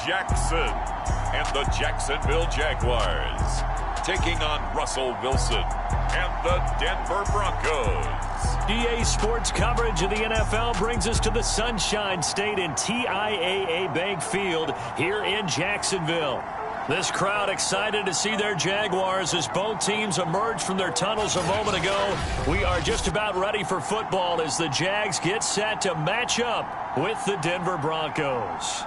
Jackson and the Jacksonville Jaguars, taking on Russell Wilson and the Denver Broncos. EA Sports coverage of the NFL brings us to the Sunshine State in TIAA Bank Field here in Jacksonville. This crowd excited to see their Jaguars as both teams emerge from their tunnels a moment ago. We are just about ready for football as the Jags get set to match up with the Denver Broncos.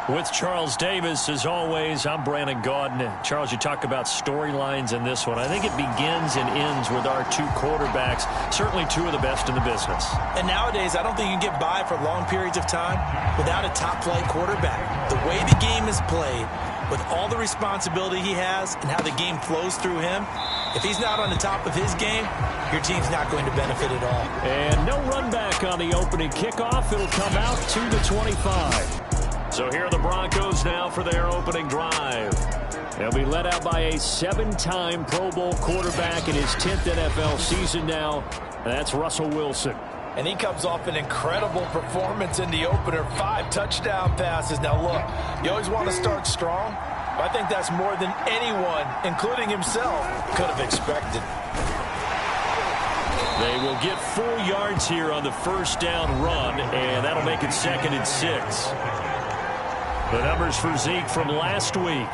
With Charles Davis, as always, I'm Brandon Gaudin. Charles, you talk about storylines in this one. I think it begins and ends with our two quarterbacks, certainly two of the best in the business. And nowadays, I don't think you can get by for long periods of time without a top-flight quarterback. The way the game is played, with all the responsibility he has and how the game flows through him, if he's not on the top of his game, your team's not going to benefit at all. And no run back on the opening kickoff. It'll come out to the 25. So here are the Broncos now for their opening drive. They'll be led out by a 7-time Pro Bowl quarterback in his 10th NFL season now. And that's Russell Wilson. And he comes off an incredible performance in the opener. 5 touchdown passes. Now look, you always want to start strong, but I think that's more than anyone, including himself, could have expected. They will get 4 yards here on the first down run, and that'll make it 2nd and 6. The numbers for Zeke from last week: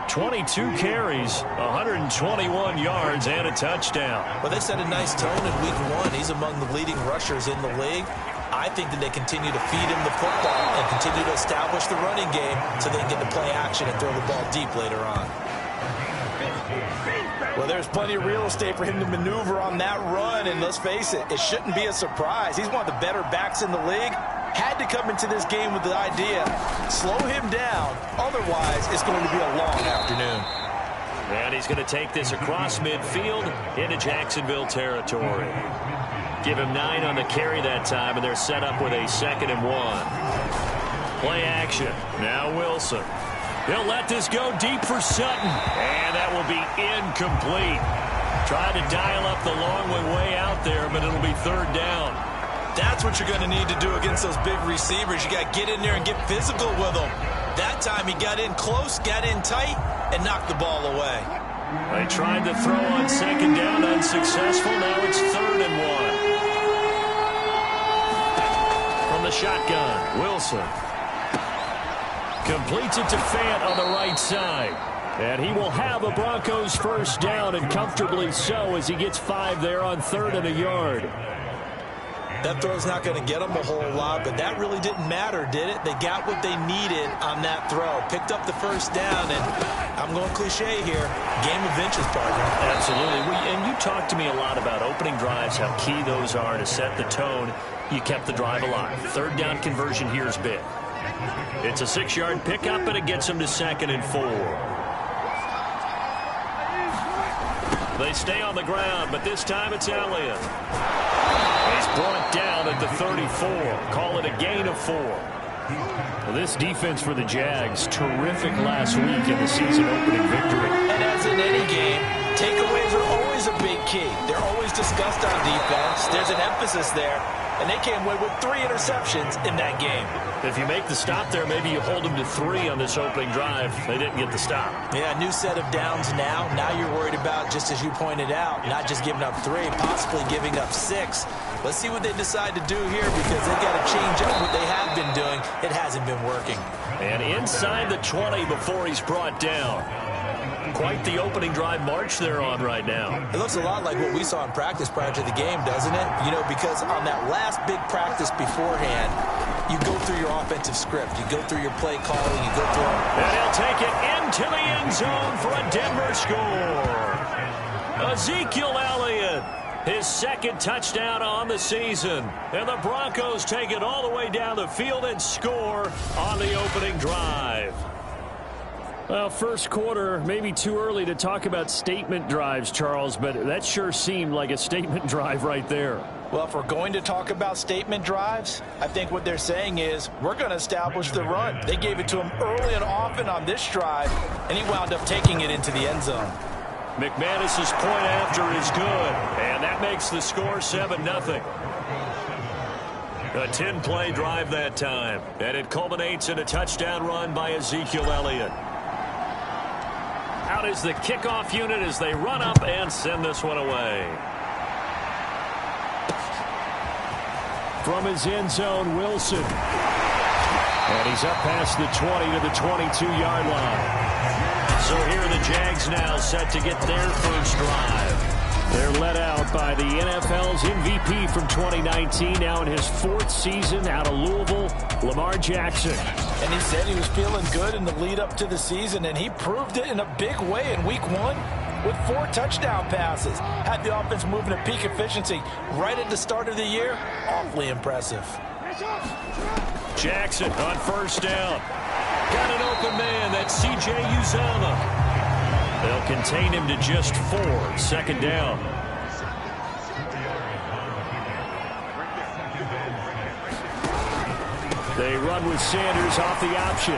22 carries, 121 yards, and a touchdown. Well, they set a nice tone in week 1. He's among the leading rushers in the league. I think that they continue to feed him the football and continue to establish the running game so they can get the play action and throw the ball deep later on. Well, there's plenty of real estate for him to maneuver on that run, and let's face it, it shouldn't be a surprise. He's one of the better backs in the league. Had to come into this game with the idea, slow him down, otherwise it's going to be a long afternoon. And he's going to take this across midfield into Jacksonville territory. Give him 9 on the carry that time, and they're set up with a 2nd and 1. Play action. Now Wilson. He'll let this go deep for Sutton, and that will be incomplete. Tried to dial up the long way out there, but it'll be 3rd down. That's what you're going to need to do against those big receivers. You got to get in there and get physical with them. That time he got in close, got in tight, and knocked the ball away. They tried to throw on 2nd down, unsuccessful. Now it's 3rd and 1. From the shotgun, Wilson completes it to Fant on the right side. And he will have a Broncos first down, and comfortably so, as he gets 5 there on 3rd and a yard. That throw's not going to get them a whole lot, but that really didn't matter, did it? They got what they needed on that throw. Picked up the first down, and I'm going cliche here. Game of inches, partner. Absolutely. And you talked to me a lot about opening drives, how key those are to set the tone. You kept the drive alive. 3rd down conversion here is big. It's a 6-yard pickup, and it gets them to 2nd and 4. They stay on the ground, but this time it's Elliott. He's brought down at the 34. Call it a gain of 4. Well, this defense for the Jags, terrific last week in the season-opening victory. And as in any game, takeaways are always a big key. They're always discussed on defense. There's an emphasis there, and they came away with 3 interceptions in that game. If you make the stop there, maybe you hold them to 3 on this opening drive. They didn't get the stop. Yeah, new set of downs now. Now you're worried about, just as you pointed out, not just giving up 3, possibly giving up 6. Let's see what they decide to do here, because they've got to change up what they have been doing. It hasn't been working. And inside the 20 before he's brought down. Quite the opening drive march they're on right now. It looks a lot like what we saw in practice prior to the game, doesn't it? You know, because on that last big practice beforehand, you go through your offensive script. You go through your play calling. You go through... And he'll take it into the end zone for a Denver score. Ezekiel Elliott, his 2nd touchdown on the season. And the Broncos take it all the way down the field and score on the opening drive. Well, first quarter, maybe too early to talk about statement drives, Charles, but that sure seemed like a statement drive right there. Well, if we're going to talk about statement drives, I think what they're saying is we're going to establish the run. They gave it to him early and often on this drive, and he wound up taking it into the end zone. McManus's point after is good, and that makes the score 7-0. A 10-play drive that time, and it culminates in a touchdown run by Ezekiel Elliott. Out is the kickoff unit as they run up and send this one away. From his end zone, Wilson. And he's up past the 20 to the 22-yard line. So here are the Jags now set to get their first drive. They're led out by the NFL's MVP from 2019, now in his 4th season out of Louisville, Lamar Jackson. And he said he was feeling good in the lead up to the season, and he proved it in a big way in week 1 with 4 touchdown passes. Had the offense moving at peak efficiency right at the start of the year. Awfully impressive. Jackson on first down. Got an open man. That's C.J. Uzomah. They'll contain him to just 4. 2nd down. They run with Sanders off the option.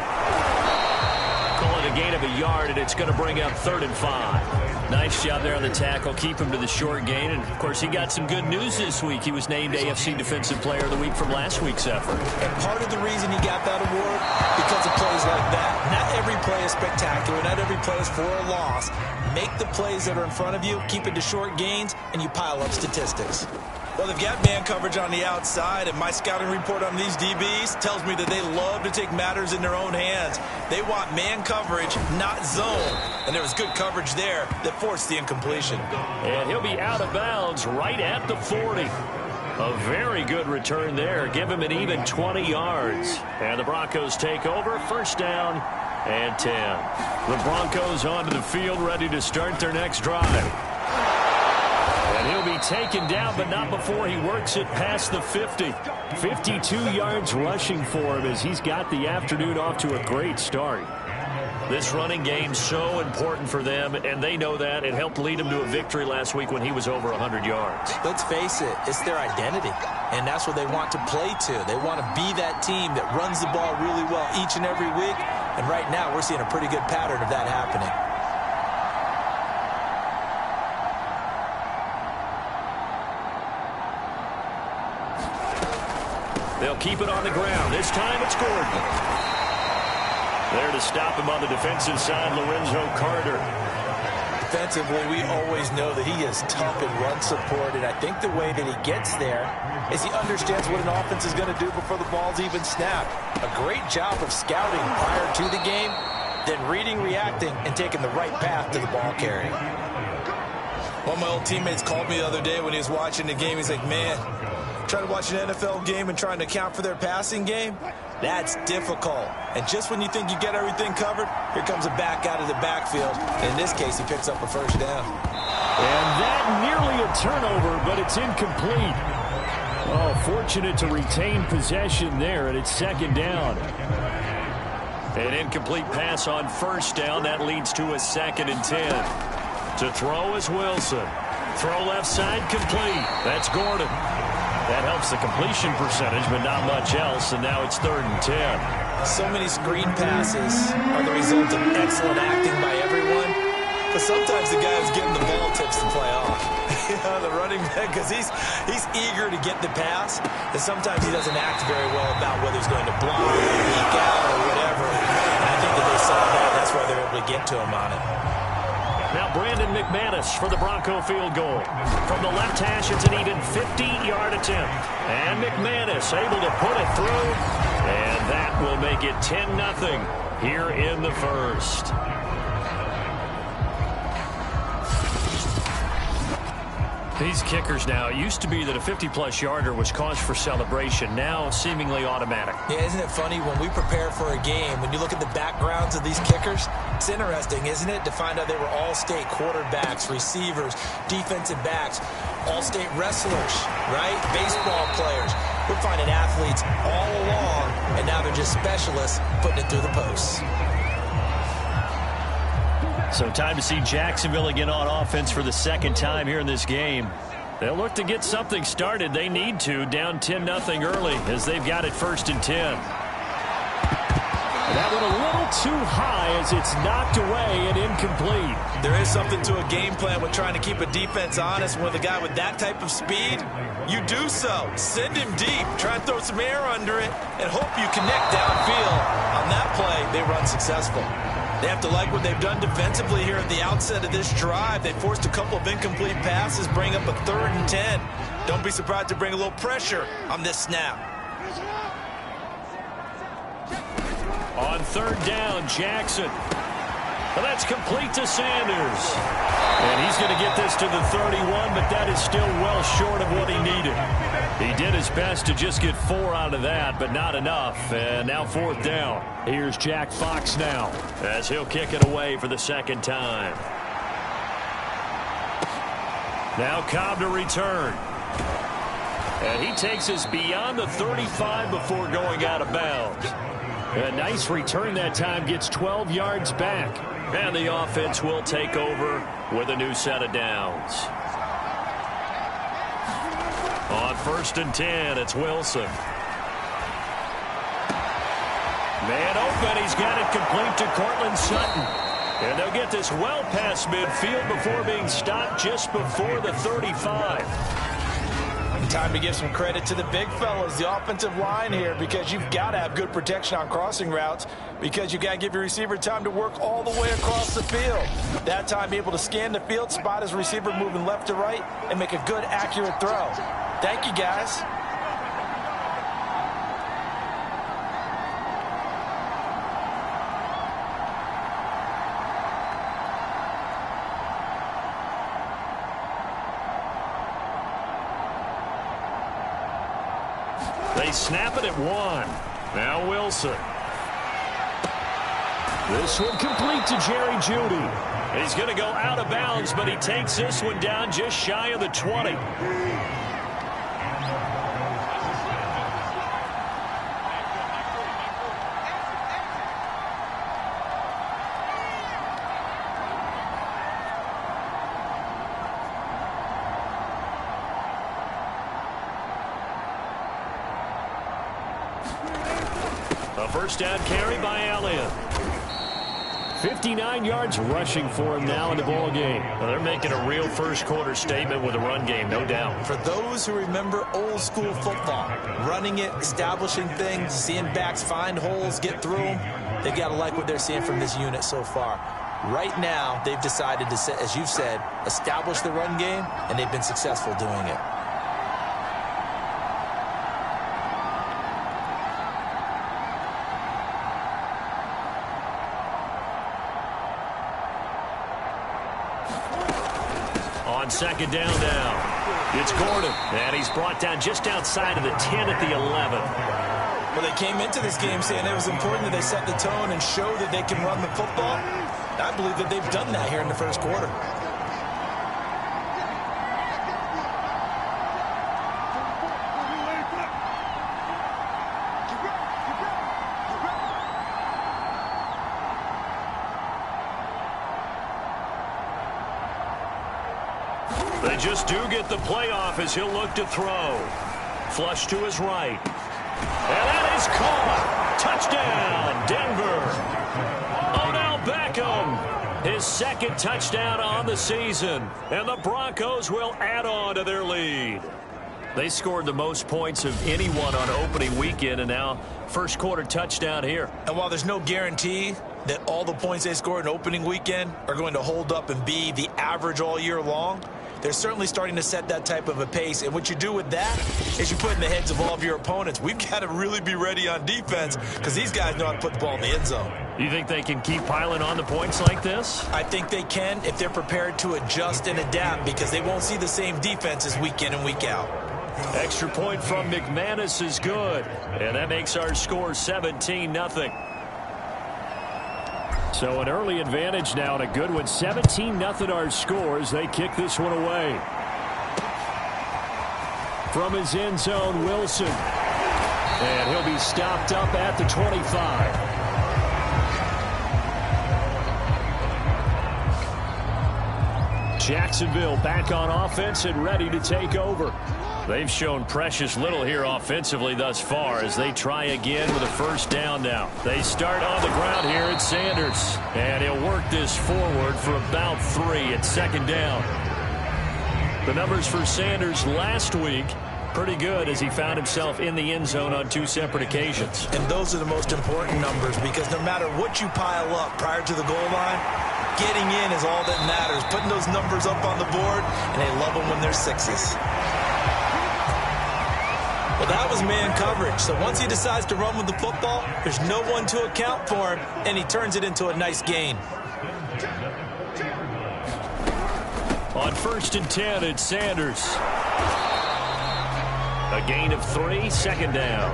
Call it a gain of a yard, and it's going to bring up 3rd and 5. Nice job there on the tackle. Keep him to the short gain. And, of course, he got some good news this week. He was named AFC Defensive Player of the Week from last week's effort. And part of the reason he got that award, because of plays like that. Not every play is spectacular. Not every play is for a loss. Make the plays that are in front of you, keep it to short gains, and you pile up statistics. Well, they've got man coverage on the outside, and my scouting report on these DBs tells me that they love to take matters in their own hands. They want man coverage, not zone. And there was good coverage there that forced the incompletion. And he'll be out of bounds right at the 40. A very good return there. Give him an even 20 yards. And the Broncos take over. First down and 10. The Broncos onto the field, ready to start their next drive. And he'll be taken down, but not before he works it past the 50. 52 yards rushing for him as he's got the afternoon off to a great start. This running game's so important for them, and they know that. It helped lead them to a victory last week when he was over 100 yards. Let's face it, it's their identity, and that's what they want to play to. They want to be that team that runs the ball really well each and every week, and right now we're seeing a pretty good pattern of that happening. They'll keep it on the ground. This time it's Gordon. There to stop him on the defensive side, Lorenzo Carter. Defensively, we always know that he is tough in run support, and I think the way that he gets there is he understands what an offense is going to do before the ball's even snapped. A great job of scouting prior to the game, then reading, reacting, and taking the right path to the ball carrier. One of my old teammates called me the other day when he was watching the game. He's like, man, trying to watch an NFL game and trying to account for their passing game, that's difficult. And just when you think you get everything covered, here comes a back out of the backfield. In this case, he picks up a first down. And that nearly a turnover, but it's incomplete. Oh, fortunate to retain possession there, and it's 2nd down. An incomplete pass on first down. That leads to a 2nd and 10. To throw is Wilson. Throw left side complete. That's Gordon. That helps the completion percentage, but not much else, and now it's 3rd and 10. So many screen passes are the result of excellent acting by everyone, but sometimes the guy who's getting the ball tips the play off. The running back, because he's eager to get the pass, and sometimes he doesn't act very well about whether he's going to block or leak out or whatever. And I think that they saw that. That's why they're able to get to him on it. Now Brandon McManus for the Bronco field goal. From the left hash, it's an even 50-yard attempt. And McManus able to put it through. And that will make it 10-0 here in the first. These kickers now, it used to be that a 50-plus yarder was cause for celebration. Now seemingly automatic. Yeah, isn't it funny when we prepare for a game, when you look at the backgrounds of these kickers, it's interesting, isn't it, to find out they were all-state quarterbacks, receivers, defensive backs, all-state wrestlers, right? Baseball players. We're finding athletes all along, and now they're just specialists putting it through the posts. So time to see Jacksonville again on offense for the 2nd time here in this game. They'll look to get something started. They need to, down 10-0 early as they've got it 1st and 10. That one a little too high as it's knocked away and incomplete. There is something to a game plan with trying to keep a defense honest. With a guy with that type of speed, you do so. Send him deep. Try and throw some air under it and hope you connect downfield. On that play, they run successful. They have to like what they've done defensively here at the outset of this drive. They forced a couple of incomplete passes, bring up a 3rd and 10. Don't be surprised to bring a little pressure on this snap. On 3rd down, Jackson. Well, that's complete to Sanders. And he's going to get this to the 31, but that is still well short of what he needed. He did his best to just get 4 out of that, but not enough. And now 4th down. Here's Jack Fox now as he'll kick it away for the 2nd time. Now Cobb to return. And he takes us beyond the 35 before going out of bounds. A nice return that time, gets 12 yards back. And the offense will take over with a new set of downs. On 1st and 10, it's Wilson. Man open, he's got it complete to Cortland Sutton. And they'll get this well past midfield before being stopped just before the 35. Time to give some credit to the big fellas, the offensive line here, because you've got to have good protection on crossing routes, because you've got to give your receiver time to work all the way across the field. That time, be able to scan the field, spot his receiver moving left to right, and make a good, accurate throw. Thank you, guys. They snap it at 1. Now Wilson. This one complete to Jerry Jeudy. He's going to go out of bounds, but he takes this one down just shy of the 20. A 1st down carry by Elliott. 59 yards rushing for him now in the ball game. Well, they're making a real first-quarter statement with a run game, no doubt. For those who remember old-school football, running it, establishing things, seeing backs find holes, get through them, they've got to like what they're seeing from this unit so far. Right now, they've decided to, as you've said, establish the run game, and they've been successful doing it. On 2nd down now, it's Gordon, and he's brought down just outside of the 10 at the 11. Well, they came into this game saying it was important that they set the tone and show that they can run the football. I believe that they've done that here in the 1st quarter. They just do get the playoff as he'll look to throw. Flush to his right. And that is caught. Touchdown, Denver. Odell Beckham, his 2nd touchdown on the season. And the Broncos will add on to their lead. They scored the most points of anyone on opening weekend, and now 1st quarter touchdown here. And while there's no guarantee that all the points they scored in opening weekend are going to hold up and be the average all year long, they're certainly starting to set that type of a pace. And what you do with that is you put in the heads of all of your opponents, we've got to really be ready on defense because these guys know how to put the ball in the end zone. You think they can keep piling on the points like this? I think they can if they're prepared to adjust and adapt, because they won't see the same defenses week in and week out. Extra point from McManus is good. And that makes our score 17-0. So an early advantage now and a good one. 17-0 our score as they kick this one away. From his end zone, Wilson. And he'll be stopped up at the 25. Jacksonville back on offense and ready to take over. They've shown precious little here offensively thus far as they try again with a first down now. They start on the ground here at Sanders. And he'll work this forward for about 3 at second down. The numbers for Sanders last week, pretty good as he found himself in the end zone on 2 separate occasions. And those are the most important numbers because no matter what you pile up prior to the goal line, getting in is all that matters. Putting those numbers up on the board, and they love them when they're 6s. Well, that was man coverage. So once he decides to run with the football, there's no one to account for him, and he turns it into a nice gain. On 1st and 10, it's Sanders. A gain of 3, second down.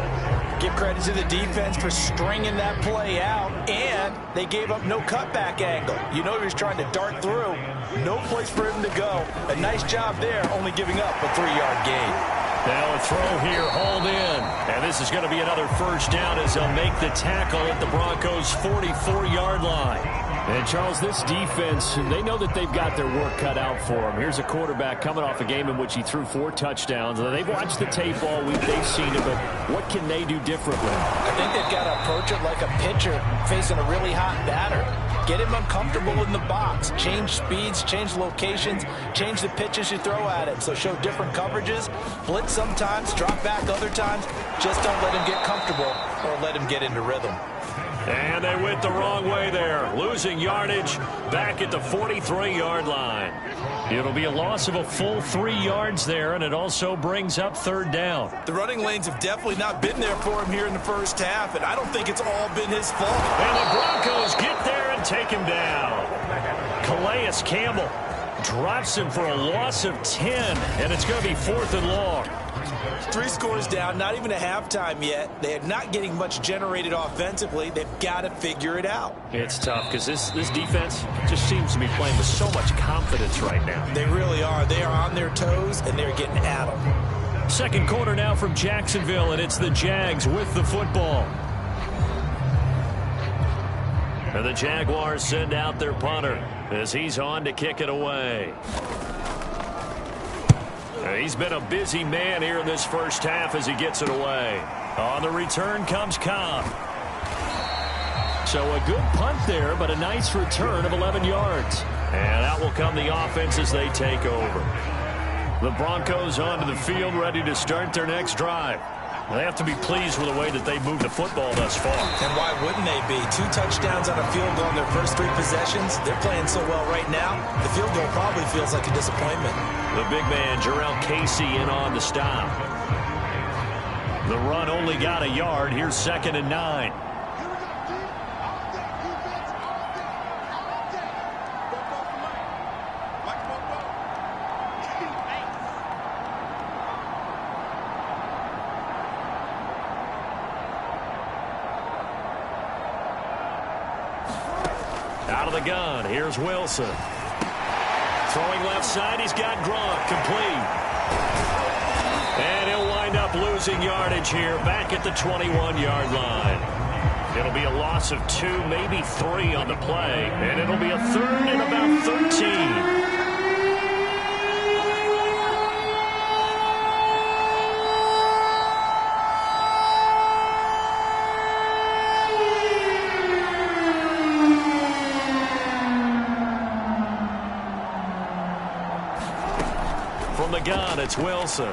Give credit to the defense for stringing that play out, and they gave up no cutback angle. You know he was trying to dart through. No place for him to go. A nice job there, only giving up a 3-yard gain. Now a throw here, hauled in. And this is going to be another first down as they'll make the tackle at the Broncos' 44-yard line. And, Charles, this defense, they know that they've got their work cut out for them. Here's a quarterback coming off a game in which he threw 4 touchdowns. They've watched the tape all week. They've seen it, but what can they do differently? I think they've got to approach it like a pitcher facing a really hot batter. Get him uncomfortable in the box. Change speeds, change locations, change the pitches you throw at him. So show different coverages, blitz sometimes, drop back other times. Just don't let him get comfortable or let him get into rhythm. And they went the wrong way there, losing yardage back at the 43-yard line. It'll be a loss of a full 3 yards there, and it also brings up 3rd down. The running lanes have definitely not been there for him here in the first half, and I don't think it's all been his fault. And the Broncos get there and take him down. Calais Campbell drops him for a loss of 10, and it's going to be 4th and long. 3 scores down, not even a halftime yet. They are not getting much generated offensively. They've got to figure it out. It's tough because this defense just seems to be playing with so much confidence right now. They really are. They are on their toes, and they're getting at them. Second quarter now from Jacksonville, and it's the Jags with the football. And the Jaguars send out their punter as he's on to kick it away. He's been a busy man here in this first half as he gets it away. On the return comes Cobb. So a good punt there, but a nice return of 11 yards. And out will come the offense as they take over. The Broncos onto the field ready to start their next drive. They have to be pleased with the way that they've moved the football thus far. And why wouldn't they be? 2 touchdowns on a field goal in their first 3 possessions. They're playing so well right now, the field goal probably feels like a disappointment. The big man, Jarrell Casey, in on the stop. The run only got a yard. Here's 2nd and 9. Out of the gun, here's Wilson. Throwing left side, he's got Gronk, complete. And he'll wind up losing yardage here, back at the 21-yard line. It'll be a loss of 2, maybe 3 on the play, and it'll be a 3rd and about 13. From the gun, it's Wilson.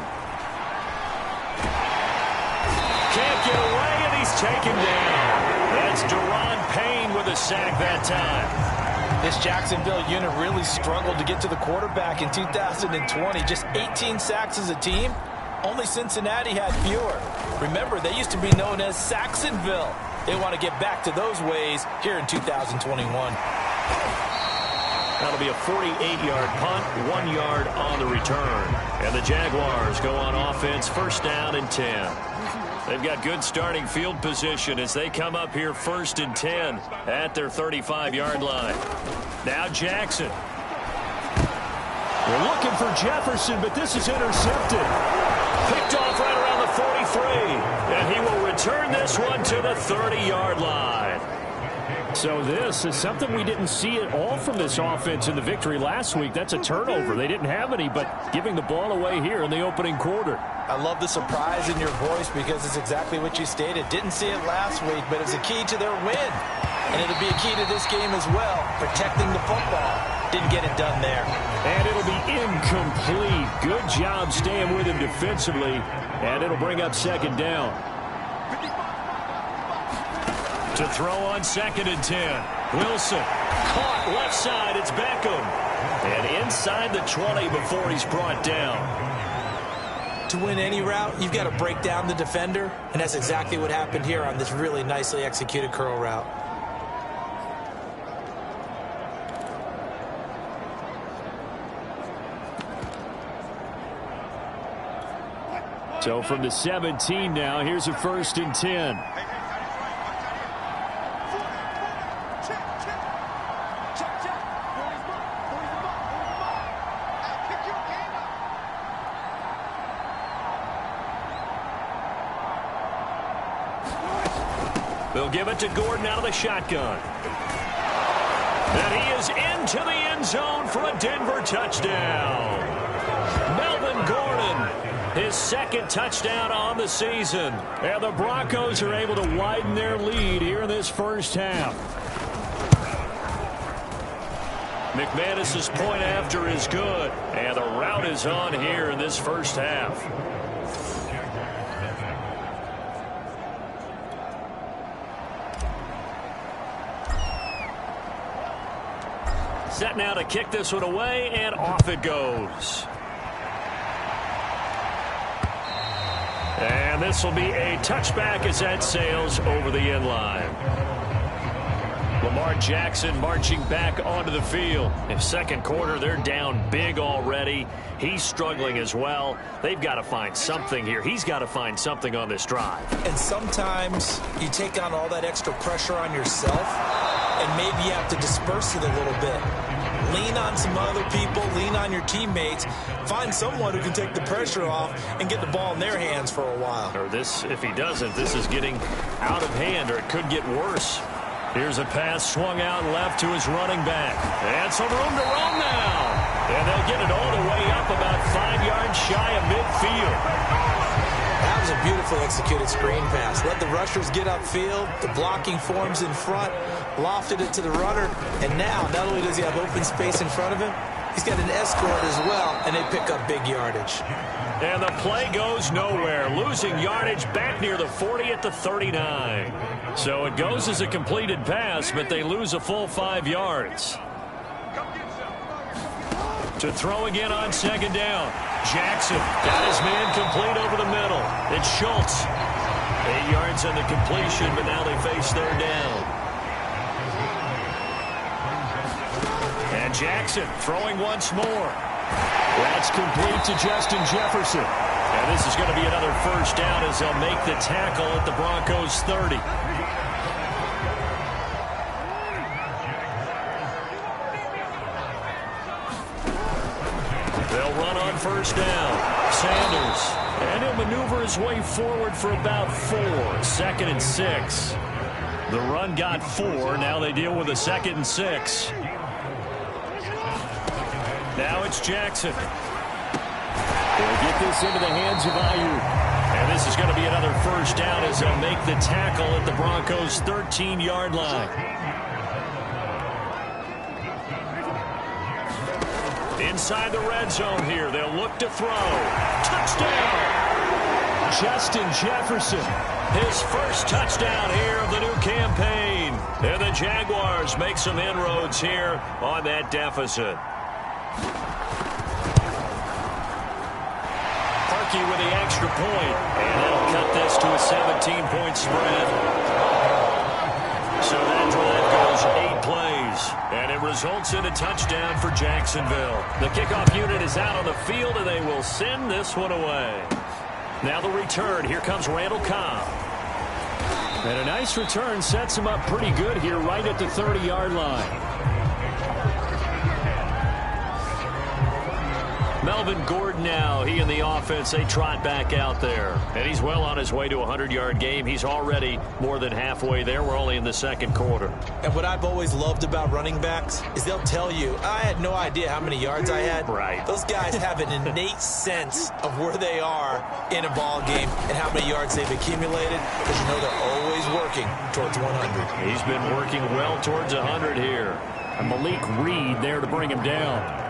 Can't get away, and he's taken down. That's Deron Payne with a sack that time. This Jacksonville unit really struggled to get to the quarterback in 2020. Just 18 sacks as a team. Only Cincinnati had fewer. Remember, they used to be known as Sacksonville. They want to get back to those ways here in 2021. That'll be a 48-yard punt, 1 yard on the return. And the Jaguars go on offense, 1st down and 10. They've got good starting field position as they come up here 1st and 10 at their 35-yard line. Now Jackson. We're looking for Jefferson, but this is intercepted. Picked off right around the 43. And he will return this one to the 30-yard line. So this is something we didn't see at all from this offense in the victory last week. That's a turnover. They didn't have any, but giving the ball away here in the opening quarter. I love the surprise in your voice because it's exactly what you stated. Didn't see it last week, but it's a key to their win. And it'll be a key to this game as well, protecting the football. Didn't get it done there. And it'll be incomplete. Good job staying with him defensively. And it'll bring up second down. To throw on 2nd and 10. Wilson caught left side. It's Beckham. And inside the 20 before he's brought down. To win any route, you've got to break down the defender. And that's exactly what happened here on this really nicely executed curl route. So from the 17 now, here's a 1st and 10. They'll give it to Gordon out of the shotgun. And he is into the end zone for a Denver touchdown. Melvin Gordon, his 2nd touchdown on the season. And the Broncos are able to widen their lead here in this first half. McManus's point after is good. And the route is on here in this first half. Set now to kick this one away, and off it goes. And this will be a touchback as that sails over the end line. Lamar Jackson marching back onto the field. In 2nd quarter, they're down big already. He's struggling as well. They've got to find something here. He's got to find something on this drive. And sometimes you take on all that extra pressure on yourself, and maybe you have to disperse it a little bit. Lean on some other people, lean on your teammates, find someone who can take the pressure off and get the ball in their hands for a while. Or this, if he doesn't, this is getting out of hand, or it could get worse. Here's a pass swung out left to his running back. And some room to roam now. And they'll get it all the way up about 5 yards shy of midfield. That was a beautifully executed screen pass. Let the rushers get upfield. The blocking forms in front. Lofted it to the runner. And now, not only does he have open space in front of him, he's got an escort as well, and they pick up big yardage. And the play goes nowhere. Losing yardage back near the 40 at the 39. So it goes as a completed pass, but they lose a full 5 yards. To throw again on 2nd down. Jackson got his man complete over the middle. It's Schultz. 8 yards on the completion, but now they face 3rd down. And Jackson throwing once more. That's complete to Justin Jefferson. And this is going to be another 1st down as they'll make the tackle at the Broncos' 30. They'll run on 1st down. Sanders. And he'll maneuver his way forward for about 4. 2nd and 6. The run got 4. Now they deal with a 2nd and 6. Now it's Jackson. They'll get this into the hands of Ayuk. And this is going to be another 1st down as they'll make the tackle at the Broncos' 13-yard line. Inside the red zone here. They'll look to throw. Touchdown! Justin Jefferson. His 1st touchdown here of the new campaign. And the Jaguars make some inroads here on that deficit. Parkey with the extra point. And that'll cut this to a 17-point spread. So that drive goes 8 plays. And it results in a touchdown for Jacksonville. The kickoff unit is out on the field, and they will send this one away. Now the return. Here comes Randall Cobb. And a nice return sets him up pretty good here right at the 30-yard line. Melvin Gordon now, he and the offense, they trot back out there. And he's well on his way to a 100-yard game. He's already more than halfway there. We're only in the second quarter. And what I've always loved about running backs is they'll tell you, I had no idea how many yards I had. Right. Those guys have an innate sense of where they are in a ball game and how many yards they've accumulated, because you know they're always working towards 100. He's been working well towards 100 here. And Malik Reed there to bring him down.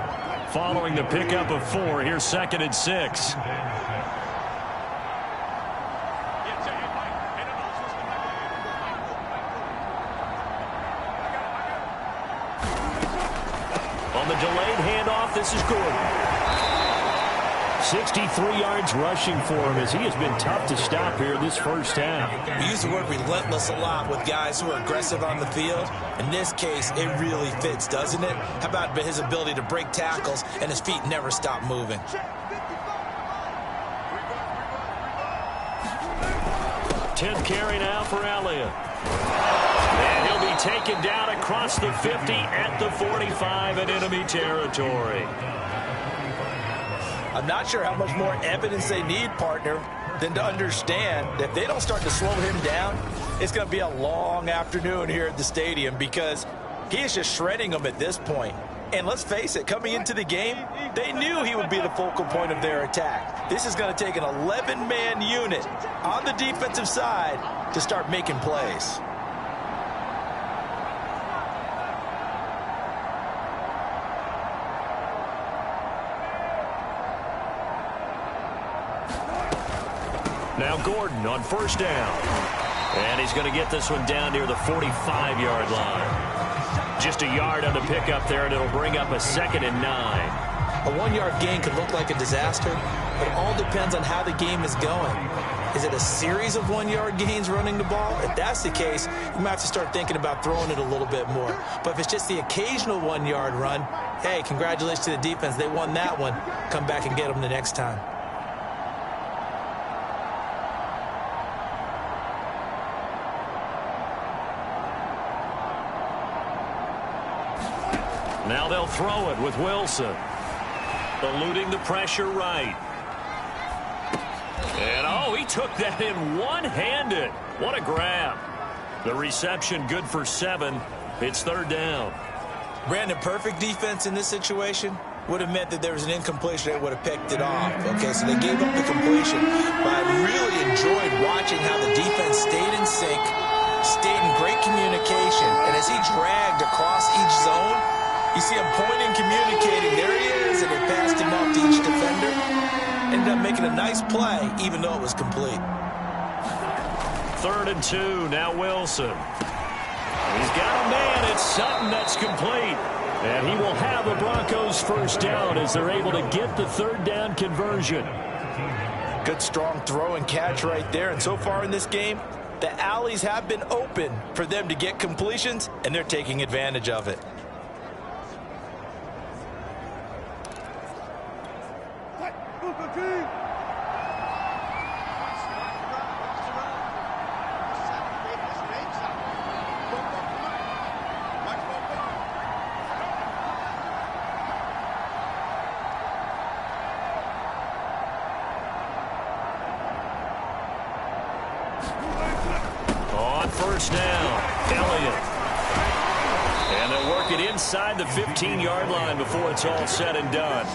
Following the pickup of 4, here's 2nd and 6. On the delayed handoff, this is Gordon. 63 yards rushing for him as he has been tough to stop here this first half. We use the word relentless a lot with guys who are aggressive on the field. In this case, it really fits, doesn't it? How about his ability to break tackles and his feet never stop moving? Tenth carry now for Elliott. And he'll be taken down across the 50 at the 45 in enemy territory. I'm not sure how much more evidence they need, partner, than to understand that if they don't start to slow him down, it's going to be a long afternoon here at the stadium, because he is just shredding them at this point. And let's face it, coming into the game, they knew he would be the focal point of their attack. This is going to take an 11-man unit on the defensive side to start making plays. Now Gordon on first down. And he's going to get this one down near the 45-yard line. Just a yard on the pickup there, and it'll bring up a 2nd and 9. A 1-yard gain could look like a disaster, but it all depends on how the game is going. Is it a series of 1-yard gains running the ball? If that's the case, you might have to start thinking about throwing it a little bit more. But if it's just the occasional 1-yard run, hey, congratulations to the defense. They won that one. Come back and get them the next time. Now they'll throw it with Wilson. Eluding the pressure right. And, oh, he took that in one-handed. What a grab. The reception good for 7. It's 3rd down. Brandon, perfect defense in this situation would have meant that there was an incompletion. They would have picked it off. Okay, so they gave up the completion. But I really enjoyed watching how the defense stayed in sync, stayed in great communication. And as he dragged across each zone, you see him pointing, communicating. There he is, and they passed him off to each defender. Ended up making a nice play, even though it was complete. 3rd and 2, now Wilson. He's got a man. It's Sutton that's complete. And he will have the Broncos first down as they're able to get the 3rd down conversion. Good, strong throw and catch right there. And so far in this game, the alleys have been open for them to get completions, and they're taking advantage of it. On first down, Elliott. And they'll work it inside the 15-yard line before it's all said and done.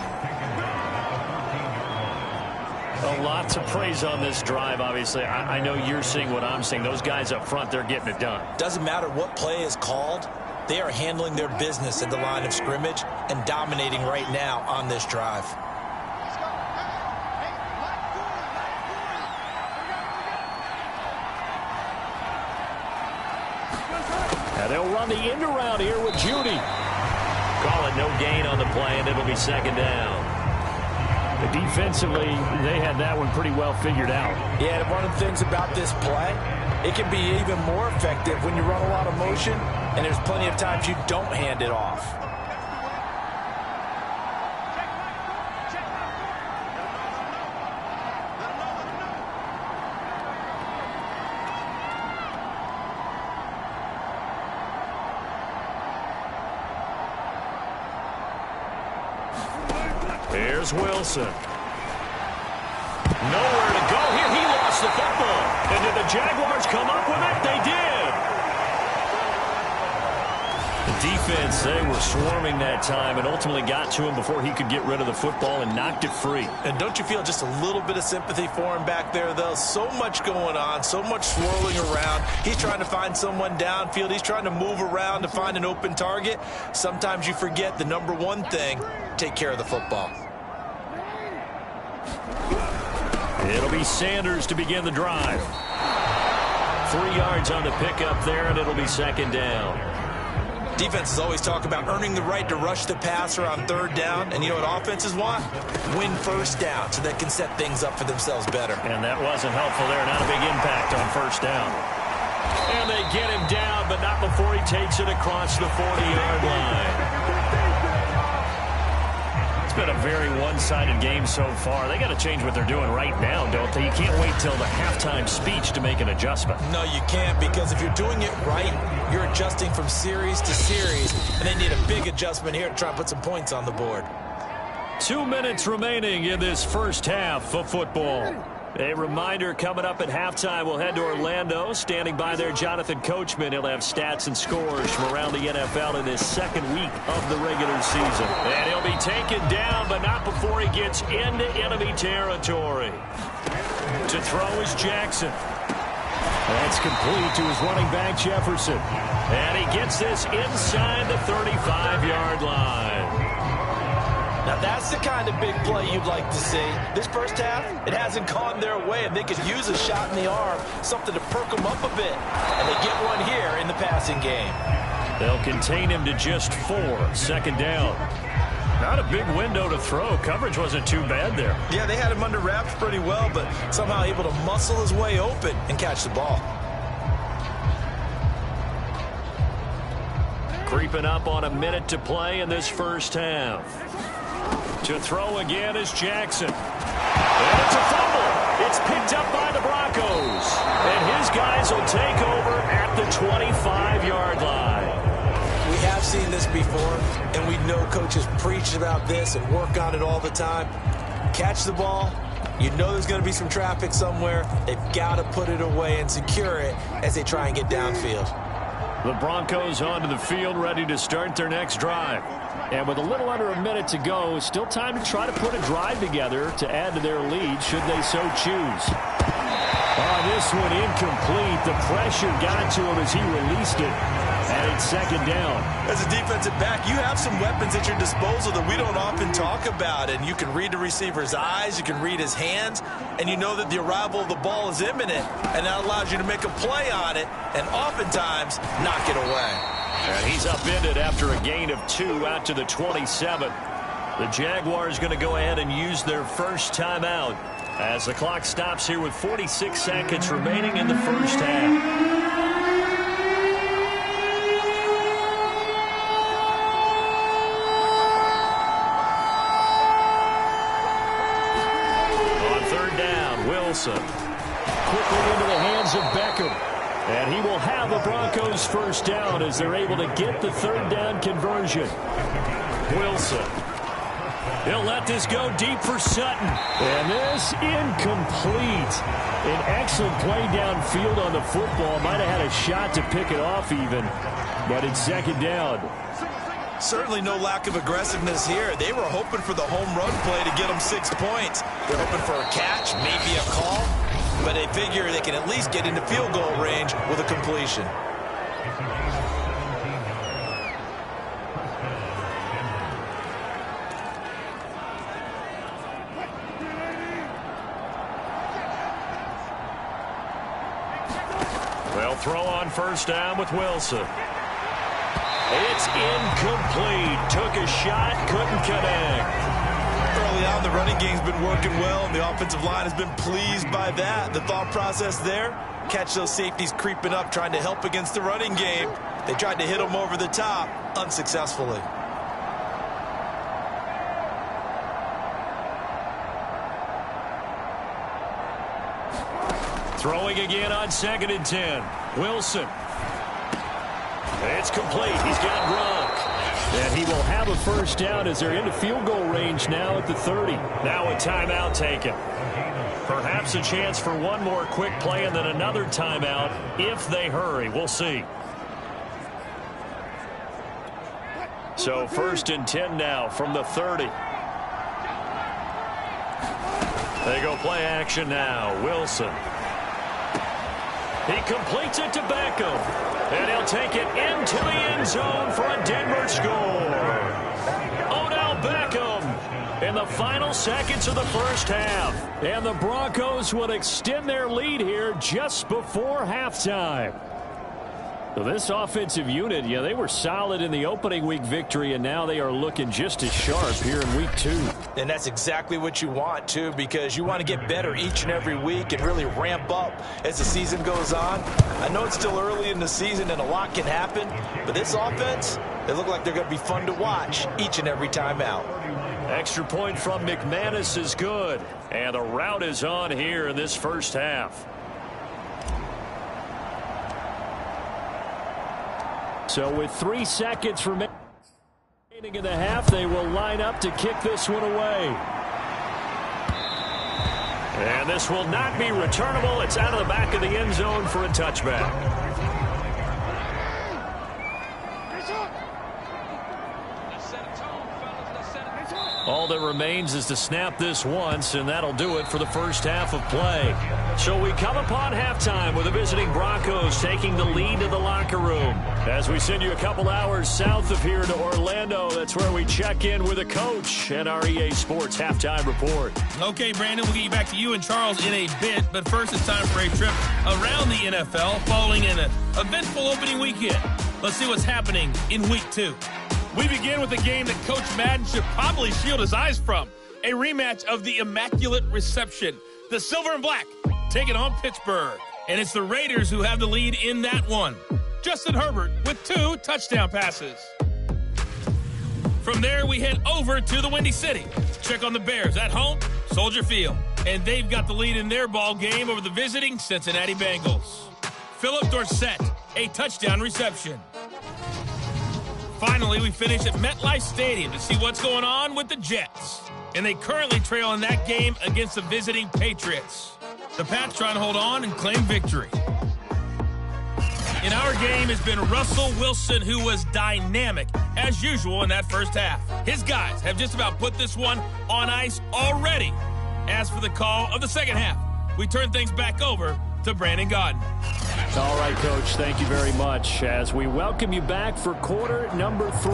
A lot to praise on this drive, obviously. I know you're seeing what I'm seeing. Those guys up front, they're getting it done. Doesn't matter what play is called. They are handling their business at the line of scrimmage and dominating right now on this drive. Now they'll run the end around here with Judy. Call it no gain on the play, and it'll be 2nd down. Defensively, they had that one pretty well figured out. Yeah, and one of the things about this play, it can be even more effective when you run a lot of motion, and there's plenty of times you don't hand it off. Here's Wilson. Nowhere to go here. He lost the football. And did the Jaguars come up with it? They did. The defense, they were swarming that time and ultimately got to him before he could get rid of the football and knocked it free. And don't you feel just a little bit of sympathy for him back there, though? So much going on, so much swirling around. He's trying to find someone downfield. He's trying to move around to find an open target. Sometimes you forget the number one thing, take care of the football. It'll be Sanders to begin the drive. 3 yards on the pickup there, and it'll be second down. Defenses always talk about earning the right to rush the passer on third down. And you know what offenses want? Win first down so they can set things up for themselves better. And that wasn't helpful there. Not a big impact on first down. And they get him down, but not before he takes it across the 40-yard line. It's been a very one-sided game so far. They got to change what they're doing right now, don't they? You can't wait till the halftime speech to make an adjustment. No, you can't, because if you're doing it right, you're adjusting from series to series, and they need a big adjustment here to try and put some points on the board. 2 minutes remaining in this first half of football. A reminder, coming up at halftime, we'll head to Orlando. Standing by there, Jonathan Coachman. He'll have stats and scores from around the NFL in this second week of the regular season. And he'll be taken down, but not before he gets into enemy territory. To throw is Jackson. That's complete to his running back, Jefferson. And he gets this inside the 35-yard line. Now, that's the kind of big play you'd like to see. This first half, it hasn't gone their way, and they could use a shot in the arm, something to perk them up a bit. And they get one here in the passing game. They'll contain him to just 4. Second down. Not a big window to throw. Coverage wasn't too bad there. Yeah, they had him under wraps pretty well, but somehow able to muscle his way open and catch the ball. Creeping up on a minute to play in this first half. To throw again is Jackson. And it's a fumble. It's picked up by the Broncos. And his guys will take over at the 25-yard line. We have seen this before, and we know coaches preach about this and work on it all the time. Catch the ball. You know there's going to be some traffic somewhere. They've got to put it away and secure it as they try and get downfield. The Broncos onto the field, ready to start their next drive. And with a little under a minute to go, still time to try to put a drive together to add to their lead, should they so choose. This one incomplete. The pressure got to him as he released it. And it's second down. As a defensive back, you have some weapons at your disposal that we don't often talk about. And you can read the receiver's eyes, you can read his hands, and you know that the arrival of the ball is imminent. And that allows you to make a play on it and oftentimes knock it away. And he's upended after a gain of 2 out to the 27. The Jaguars going to go ahead and use their first timeout as the clock stops here with 46 seconds remaining in the first half. Wilson quickly into the hands of Beckham. And he will have the Broncos first down as they're able to get the third down conversion. Wilson. He'll let this go deep for Sutton. And this incomplete. An excellent play downfield on the football. Might have had a shot to pick it off even. But it's second down. Certainly no lack of aggressiveness here. They were hoping for the home run play to get them 6 points. They're hoping for a catch, maybe a call. But they figure they can at least get into field goal range with a completion. They'll throw on first down with Wilson. It's incomplete. Took a shot, couldn't connect. Early on, the running game's been working well, and the offensive line has been pleased by that. The thought process there, catch those safeties creeping up, trying to help against the running game. They tried to hit them over the top, unsuccessfully. Throwing again on 2nd and 10. Wilson. It's complete. He's got Gronk. And he will have a first down as they're into field goal range now at the 30. Now a timeout taken. Perhaps a chance for one more quick play and then another timeout if they hurry. We'll see. So 1st and 10 now from the 30. They go play action now. Wilson. He completes it to Beckham. And he'll take it into the end zone for a Denver score. Odell Beckham in the final seconds of the first half. And the Broncos will extend their lead here just before halftime. So this offensive unit, yeah, they were solid in the opening week victory, and now they are looking just as sharp here in week 2. And that's exactly what you want, too, because you want to get better each and every week and really ramp up as the season goes on. I know it's still early in the season and a lot can happen, but this offense, they look like they're going to be fun to watch each and every time out. Extra point from McManus is good, and the route is on here in this first half. So with 3 seconds remaining in the half, they will line up to kick this one away. And this will not be returnable. It's out of the back of the end zone for a touchback. All that remains is to snap this once, and that'll do it for the first half of play. So we come upon halftime with the visiting Broncos taking the lead to the locker room. As we send you a couple hours south of here to Orlando, that's where we check in with a coach and our EA Sports halftime report. Okay, Brandon, we'll get you back to you and Charles in a bit, but first it's time for a trip around the NFL following an eventful opening weekend. Let's see what's happening in Week 2. We begin with a game that Coach Madden should probably shield his eyes from. A rematch of the Immaculate Reception. The Silver and Black taking on Pittsburgh. And it's the Raiders who have the lead in that one. Justin Herbert with 2 touchdown passes. From there, we head over to the Windy City. Check on the Bears at home, Soldier Field. And they've got the lead in their ball game over the visiting Cincinnati Bengals. Philip Dorsett, a touchdown reception. Finally, we finish at MetLife Stadium to see what's going on with the Jets. And they currently trail in that game against the visiting Patriots. The Pats trying to hold on and claim victory. In our game has been Russell Wilson, who was dynamic, as usual, in that first half. His guys have just about put this one on ice already. As for the call of the second half, we turn things back over to Brandon Gaudin. All right, Coach, thank you very much as we welcome you back for quarter number 3.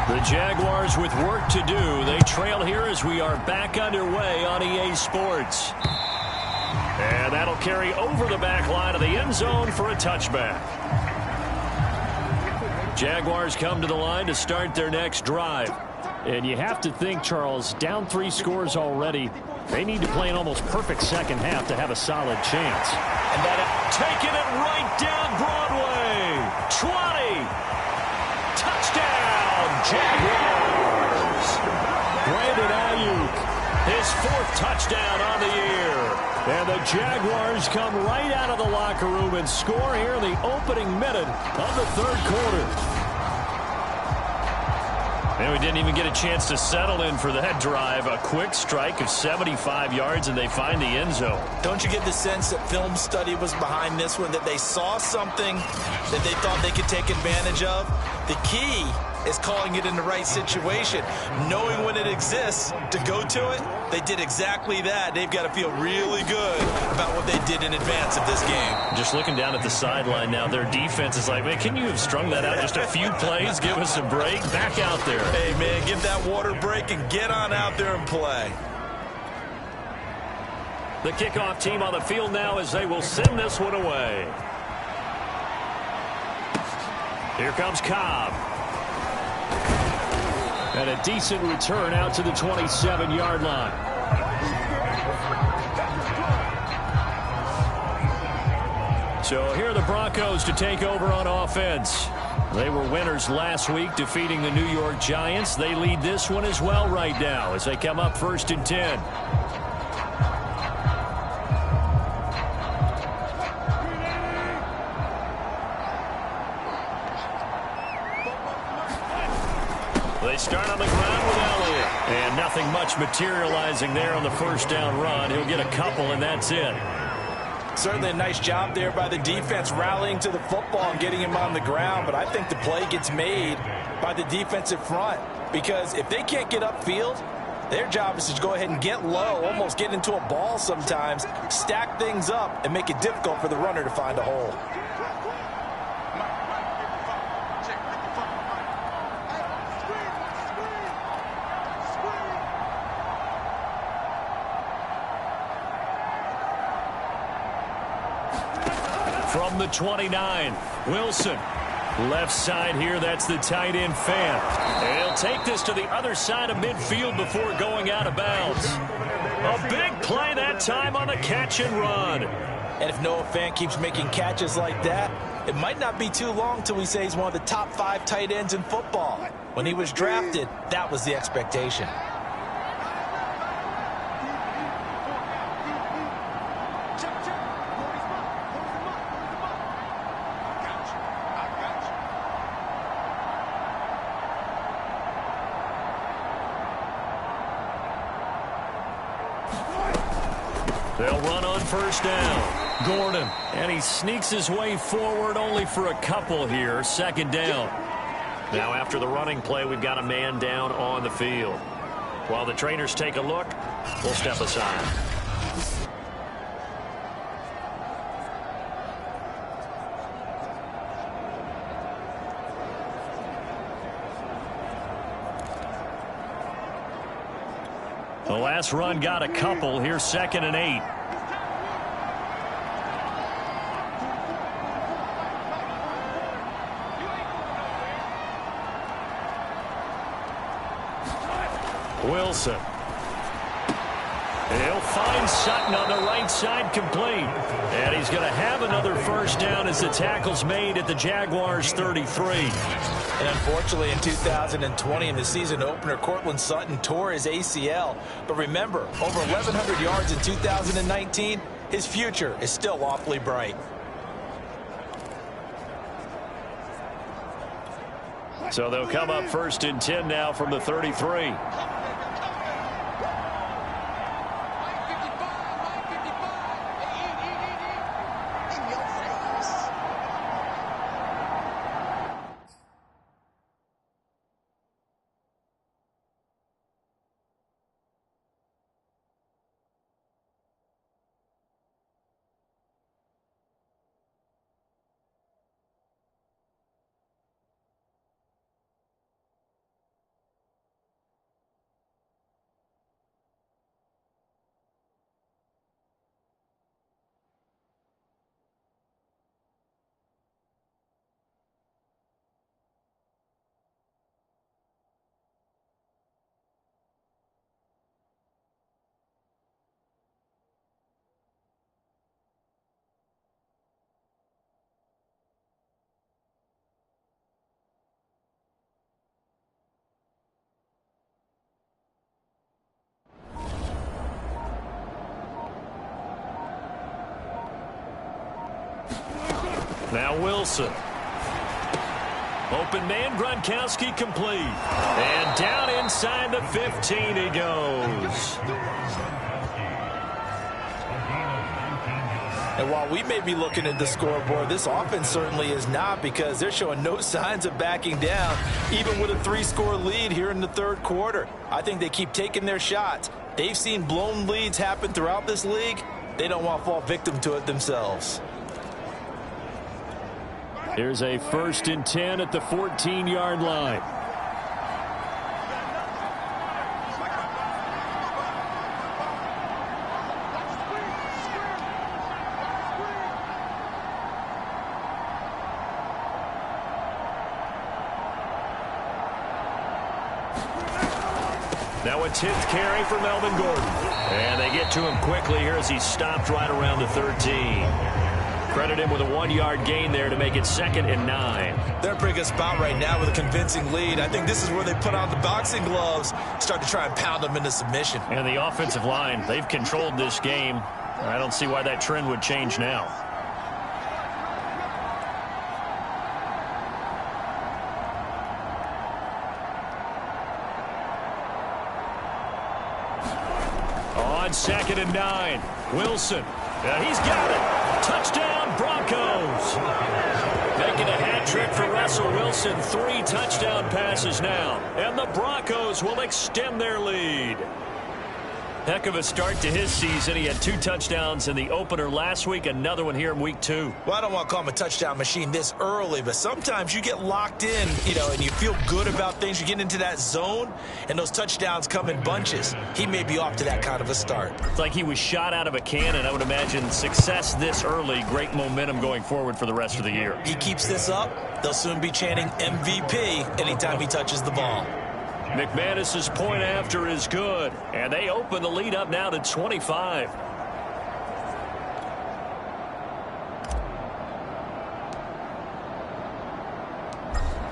The Jaguars with work to do. They trail here as we are back underway on EA Sports. And that'll carry over the back line of the end zone for a touchback. Jaguars come to the line to start their next drive. And you have to think, Charles, down 3 scores already. They need to play an almost perfect second half to have a solid chance. And that taking it right down Broadway. 20. Touchdown, Jaguars. Brandon Ayuk, his 4th touchdown on the year. And the Jaguars come right out of the locker room and score here in the opening minute of the 3rd quarter. And we didn't even get a chance to settle in for that drive. A quick strike of 75 yards, and they find the end zone. Don't you get the sense that film study was behind this one, that they saw something that they thought they could take advantage of? The key is calling it in the right situation, knowing when it exists to go to it. They did exactly that. They've got to feel really good about what they did in advance of this game. Just looking down at the sideline now, their defense is like, man, can you have strung that out just a few plays? Give us a break. Back out there. Hey, man, give that water break and get on out there and play. The kickoff team on the field now as they will send this one away. Here comes Cobb. And a decent return out to the 27-yard line. So here are the Broncos to take over on offense. They were winners last week, defeating the New York Giants. They lead this one as well right now as they come up 1st and 10. They start on the ground with Elliott. And nothing much materializing there on the first down run. He'll get a couple, and that's it. Certainly a nice job there by the defense rallying to the football and getting him on the ground. But I think the play gets made by the defensive front. Because if they can't get upfield, their job is to go ahead and get low, almost get into a ball sometimes, stack things up, and make it difficult for the runner to find a hole. From the 29, Wilson. Left side here, that's the tight end Fant. And he'll take this to the other side of midfield before going out of bounds. A big play that time on the catch and run. And if Noah Fant keeps making catches like that, it might not be too long till we say he's one of the top 5 tight ends in football. When he was drafted, that was the expectation. They'll run on first down. Gordon. And he sneaks his way forward only for a couple here. Second down. Now after the running play, we've got a man down on the field. While the trainers take a look, we'll step aside. The last run got a couple. Here's 2nd and 8. Wilson. He'll find Sutton on the right side, complete. And he's going to have another first down as the tackle's made at the Jaguars' 33. And unfortunately, in 2020, in the season opener, Cortland Sutton tore his ACL. But remember, over 1,100 yards in 2019, his future is still awfully bright. So they'll come up 1st and 10 now from the 33. Now Wilson. Open man, Gronkowski complete. And down inside the 15 he goes. And while we may be looking at the scoreboard, this offense certainly is not, because they're showing no signs of backing down, even with a 3-score lead here in the 3rd quarter. I think they keep taking their shots. They've seen blown leads happen throughout this league. They don't want to fall victim to it themselves. Here's a 1st and 10 at the 14-yard line. Now a 10th carry for Melvin Gordon. And they get to him quickly here as he stopped right around the 13. Credit him with a 1-yard gain there to make it 2nd and 9. They're in a pretty good spot right now with a convincing lead. I think this is where they put on the boxing gloves, start to try and pound them into submission. And the offensive line, they've controlled this game. I don't see why that trend would change now. 2nd and 9. Wilson. He's got it. Touchdown, Broncos. Making a hat trick for Russell Wilson. 3 touchdown passes now. And the Broncos will extend their lead. Heck of a start to his season. He had 2 touchdowns in the opener last week, another one here in week 2. Well, I don't want to call him a touchdown machine this early, but sometimes you get locked in, and you feel good about things. You get into that zone, and those touchdowns come in bunches. He may be off to that kind of a start. It's like he was shot out of a cannon. I would imagine success this early, great momentum going forward for the rest of the year. He keeps this up, they'll soon be chanting MVP anytime he touches the ball. McManus's point after is good, and they open the lead up now to 25.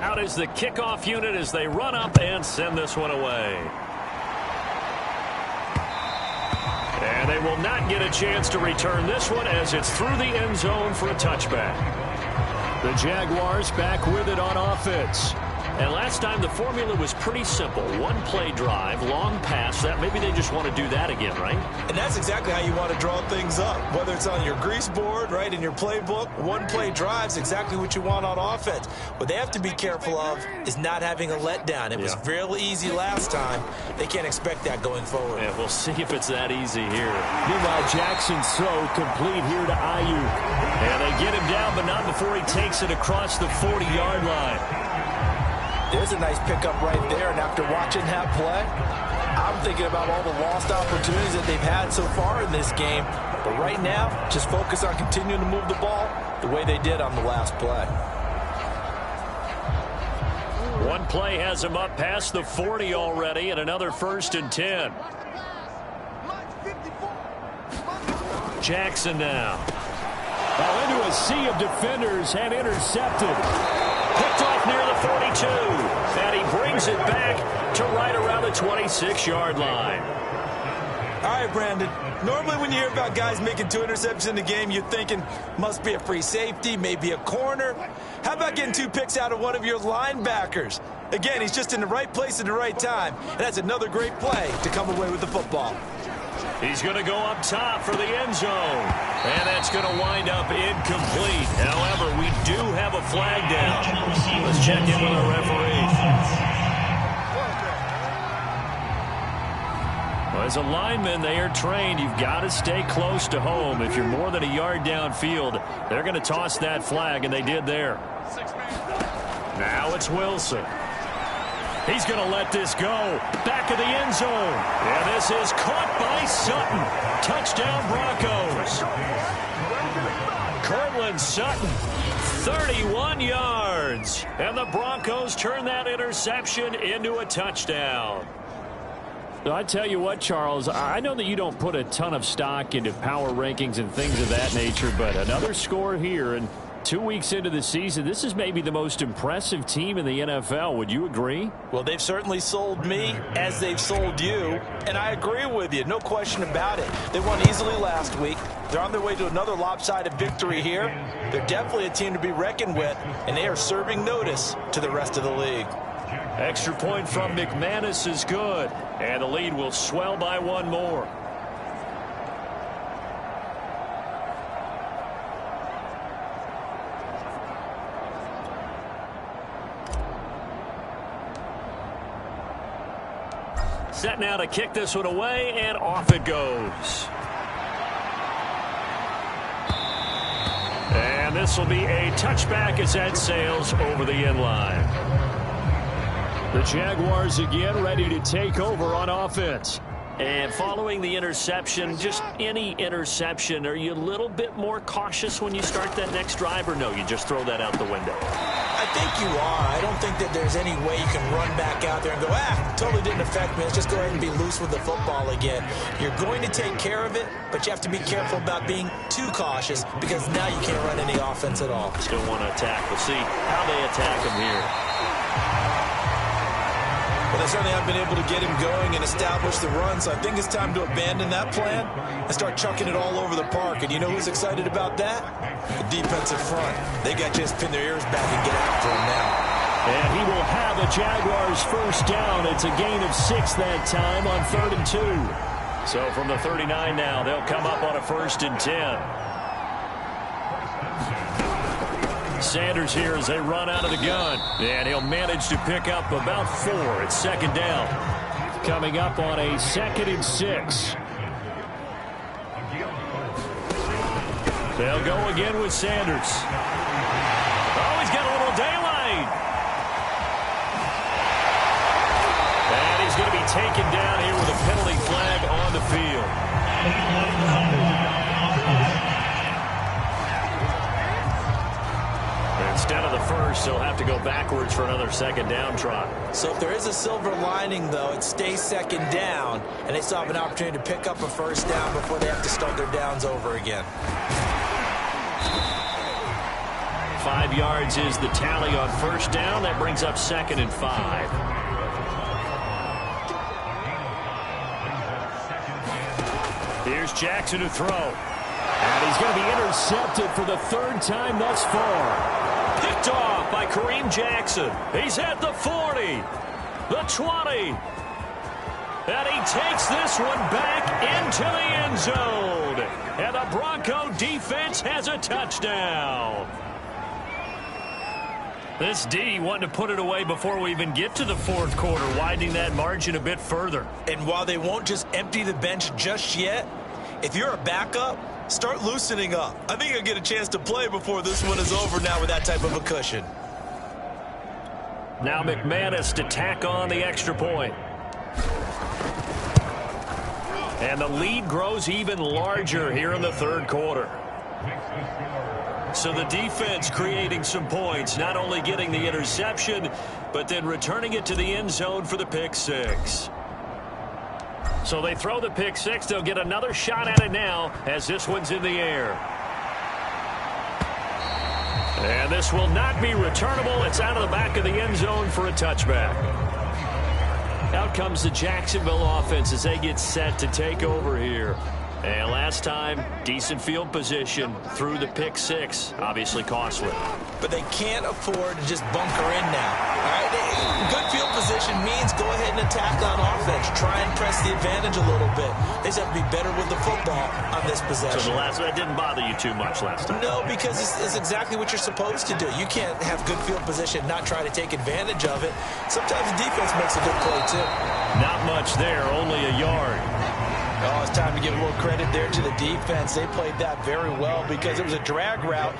Out is the kickoff unit as they run up and send this one away. And they will not get a chance to return this one as it's through the end zone for a touchback. The Jaguars back with it on offense. And last time the formula was pretty simple. 1-play drive, long pass. That maybe they just want to do that again, right? And that's exactly how you want to draw things up. Whether it's on your grease board, right, in your playbook, 1-play drive's exactly what you want on offense. What they have to be careful of is not having a letdown. It was real easy last time. They can't expect that going forward. Yeah, we'll see if it's that easy here. Meanwhile, Jackson's throw complete here to Ayuk. And they get him down, but not before he takes it across the 40-yard line. There's a nice pickup right there, and after watching that play, I'm thinking about all the lost opportunities that they've had so far in this game. But right now, just focus on continuing to move the ball the way they did on the last play. One play has him up past the 40 already, and another 1st and 10. Jackson now. Well, into a sea of defenders and intercepted. Picked off near the 42, and he brings it back to right around the 26-yard line. All right, Brandon. Normally when you hear about guys making 2 interceptions in the game, you're thinking must be a free safety, maybe a corner. How about getting 2 picks out of one of your linebackers? Again, he's just in the right place at the right time, and that's another great play to come away with the football. He's going to go up top for the end zone. And that's going to wind up incomplete. However, we do have a flag down. Let's check in with our referee. Well, as a lineman, they are trained. You've got to stay close to home. If you're more than a yard downfield, they're going to toss that flag, and they did there. Now it's Wilson. He's going to let this go. Back of the end zone. And this is caught by Sutton. Touchdown, Broncos. Cortland Sutton, 31 yards. And the Broncos turn that interception into a touchdown. So I tell you what, Charles, I know that you don't put a ton of stock into power rankings and things of that nature, but another score here, and 2 weeks into the season, this is maybe the most impressive team in the NFL. Would you agree? Well, they've certainly sold me as they've sold you, and I agree with you. No question about it. They won easily last week. They're on their way to another lopsided victory here. They're definitely a team to be reckoned with, and they are serving notice to the rest of the league. Extra point from McManus is good, and the lead will swell by 1 more. Set now to kick this one away, and off it goes. And this will be a touchback as that sails over the end line. The Jaguars again ready to take over on offense. And following the interception, just any interception, are you a little bit more cautious when you start that next drive, or no, you just throw that out the window? I think you are. I don't think that there's any way you can run back out there and go, totally didn't affect me. Let's just go ahead and be loose with the football again. You're going to take care of it, but you have to be careful about being too cautious because now you can't run any offense at all. Still want to attack. We'll see how they attack him here. Well, they certainly haven't been able to get him going and establish the run, so I think it's time to abandon that plan and start chucking it all over the park. And you know who's excited about that? The defensive front. They got to just pin their ears back and get after him now. And he will have the Jaguars first down. It's a gain of 6 that time on 3rd and 2. So from the 39 now, they'll come up on a 1st and 10. Sanders here as they run out of the gun. And he'll manage to pick up about 4. It's 2nd down. Coming up on a 2nd and 6. They'll go again with Sanders. Oh, he's got a little daylight. And he's going to be taken down here with a penalty flag on the field. Instead of the first, they'll have to go backwards for another 2nd down try. So if there is a silver lining, though, it stays 2nd down, and they still have an opportunity to pick up a 1st down before they have to start their downs over again. 5 yards is the tally on 1st down. That brings up 2nd and 5. Here's Jackson to throw. And he's going to be intercepted for the 3rd time thus far. Picked off by Kareem Jackson. He's at the 40, the 20. And he takes this one back into the end zone. And the Bronco defense has a touchdown. This D wanting to put it away before we even get to the 4th quarter, widening that margin a bit further. And while they won't just empty the bench just yet, if you're a backup, start loosening up. I think you'll get a chance to play before this one is over now with that type of a cushion. Now McManus to tack on the extra point. And the lead grows even larger here in the 3rd quarter. So the defense creating some points, not only getting the interception, but then returning it to the end zone for the pick 6. So they throw the pick 6. They'll get another shot at it now as this one's in the air. And this will not be returnable. It's out of the back of the end zone for a touchback. Out comes the Jacksonville offense as they get set to take over here. And last time, decent field position through the pick 6. Obviously costly. But they can't afford to just bunker in now. All right? Good field position means go ahead and attack on offense. Try and press the advantage a little bit. They just have to be better with the football on this possession. So that didn't bother you too much last time? No, because it's exactly what you're supposed to do. You can't have good field position, not try to take advantage of it. Sometimes the defense makes a good play, too. Not much there, only a yard. Oh, it's time to give a little credit there to the defense. They played that very well because it was a drag route.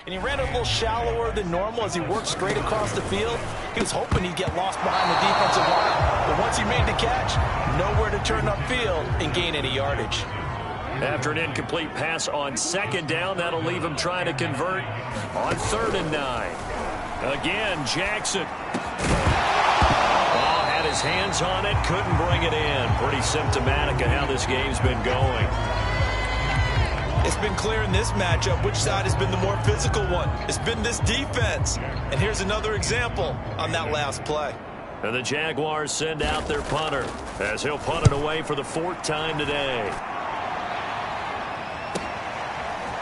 and he ran a little shallower than normal as he worked straight across the field. He was hoping he'd get lost behind the defensive line, but once he made the catch, nowhere to turn upfield and gain any yardage. After an incomplete pass on second down, that'll leave him trying to convert on 3rd and 9. Again, Jackson. Oh, had his hands on it, couldn't bring it in. Pretty symptomatic of how this game's been going. It's been clear in this matchup which side has been the more physical one. It's been this defense. And here's another example on that last play. And the Jaguars send out their punter as he'll punt it away for the 4th time today.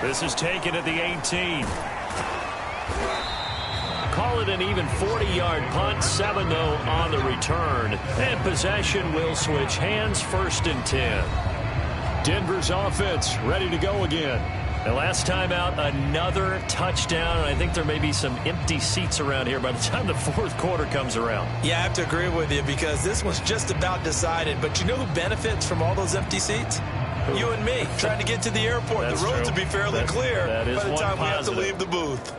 This is taken at the 18. Call it an even 40-yard punt, 7-0 on the return. And possession will switch hands, 1st and 10. Denver's offense ready to go again. And last time out, another touchdown. And I think there may be some empty seats around here by the time the 4th quarter comes around. Yeah, I have to agree with you because this was just about decided. But you know who benefits from all those empty seats? You and me, trying to get to the airport. The roads will be fairly clear by the time we have to leave the booth.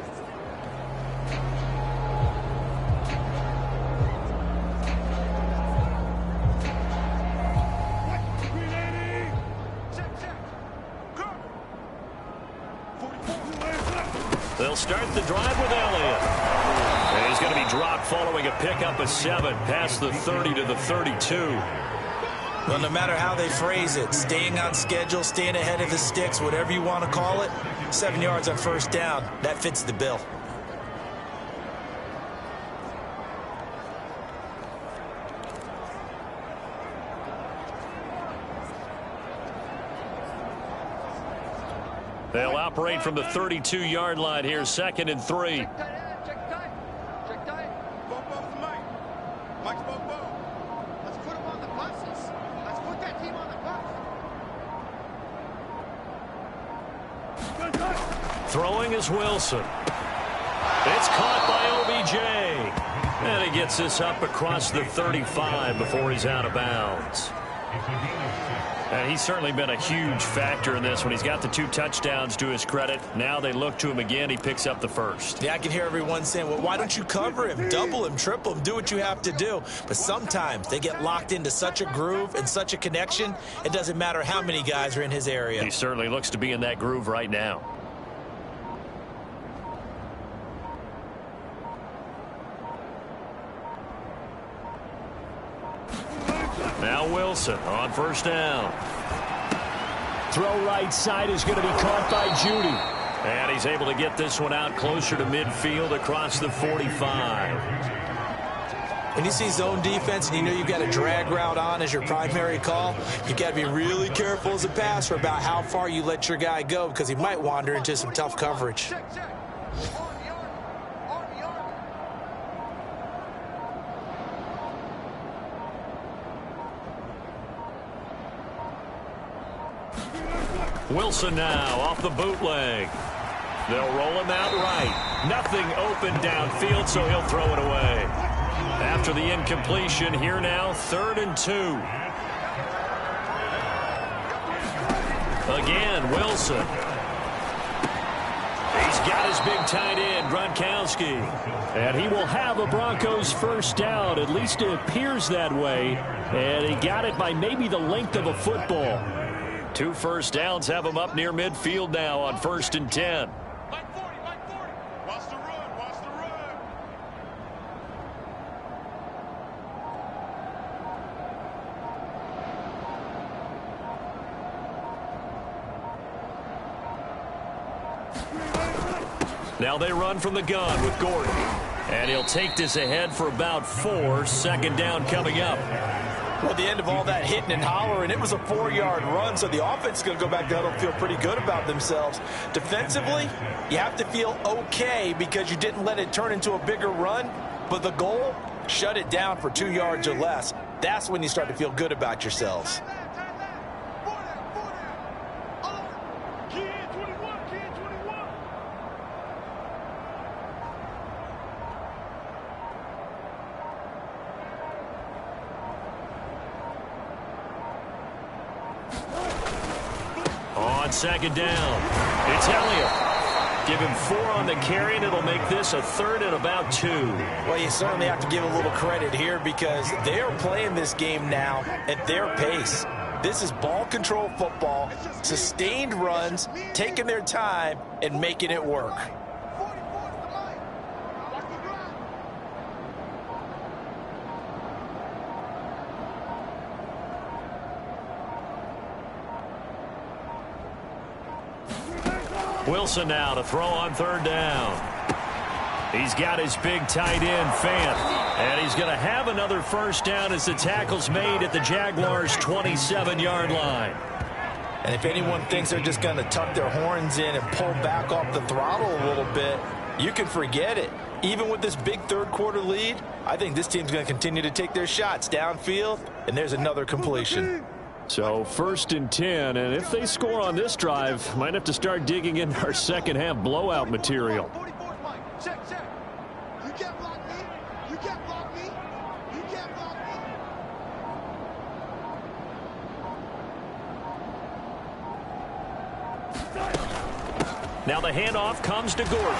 They'll start the drive with Elliott. And he's going to be dropped following a pickup of 7 past the 30 to the 32. Well, no matter how they phrase it, staying on schedule, staying ahead of the sticks, whatever you want to call it, 7 yards on 1st down, that fits the bill. They'll operate from the 32-yard line here, 2nd and 3. Check tight. Mike's Bobo. Let's put him on the buses. Let's put that team on the bus. Throwing is Wilson. It's caught by OBJ. And he gets this up across the 35 before he's out of bounds. And he's certainly been a huge factor in this when he's got the 2 touchdowns to his credit. Now they look to him again. He picks up the 1st. Yeah, I can hear everyone saying, well, why don't you cover him, double him, triple him, do what you have to do. But sometimes they get locked into such a groove and such a connection, it doesn't matter how many guys are in his area. He certainly looks to be in that groove right now. Now Wilson on 1st down. Throw right side is going to be caught by Judy. And he's able to get this one out closer to midfield across the 45. When you see zone defense and you know you've got a drag route on as your primary call, you've got to be really careful as a passer about how far you let your guy go because he might wander into some tough coverage. Wilson now off the bootleg. They'll roll him out right. Nothing open downfield, so he'll throw it away. After the incompletion, here now, 3rd and 2. Again, Wilson. He's got his big tight end, Gronkowski. And he will have a Broncos 1st down. At least it appears that way. And he got it by maybe the length of a football. 2 first downs have him up near midfield now on 1st and 10. Mike 40. Watch the run. Now they run from the gun with Gordon. And he'll take this ahead for about 4. 2nd down coming up. Well, at the end of all that hitting and hollering, it was a 4-yard run, so the offense is going to go back down and feel pretty good about themselves. Defensively, you have to feel okay because you didn't let it turn into a bigger run, but the goal, shut it down for 2 yards or less. That's when you start to feel good about yourselves. On 2nd down, it's Elliott. Give him 4 on the carry, and it'll make this a 3rd and about 2. Well, you certainly have to give a little credit here because they are playing this game now at their pace. This is ball control football, sustained runs, taking their time, and making it work. Wilson now to throw on 3rd down. He's got his big tight end, Fant. And he's going to have another 1st down as the tackle's made at the Jaguars' 27-yard line. And if anyone thinks they're just going to tuck their horns in and pull back off the throttle a little bit, you can forget it. Even with this big 3rd quarter lead, I think this team's going to continue to take their shots downfield, and there's another completion. So 1st and 10, and if they score on this drive, might have to start digging in our second half blowout material. You can't block me. You can't block me. You can't block me. Now the handoff comes to Gordon.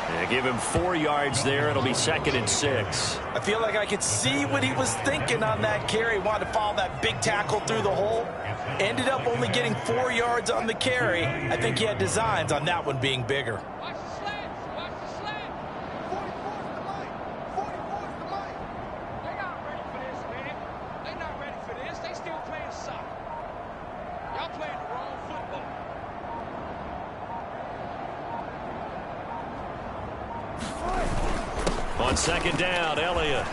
And give him 4 yards there. It'll be 2nd and 6. I feel like I could see what he was thinking on that carry. Wanted to follow that big tackle through the hole. Ended up only getting 4 yards on the carry. I think he had designs on that one being bigger. Watch the slants. Watch the slant. 44's the line. 44's the line. They're not ready for this, man. They're not ready for this. They still playing soccer. Y'all playing the wrong football. On 2nd down, Elliott.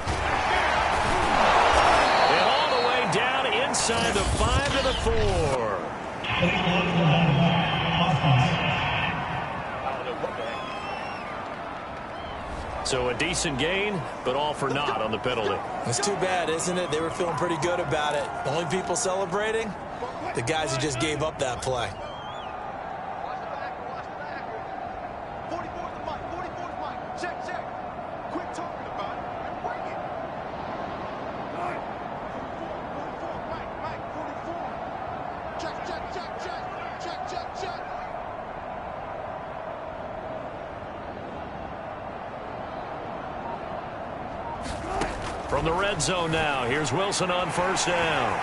And all the way down inside the 5 to the 4. So a decent gain, but all for naught on the penalty. It's too bad, isn't it? They were feeling pretty good about it. The only people celebrating? The guys who just gave up that play. Watch the back. Watch the back. 44's the line. 44's the line. Check, check. Quit talking about it and bring it. 44, Mike, 44. Check, check, check, check. Check, check, check. From the red zone now, here's Wilson on 1st down.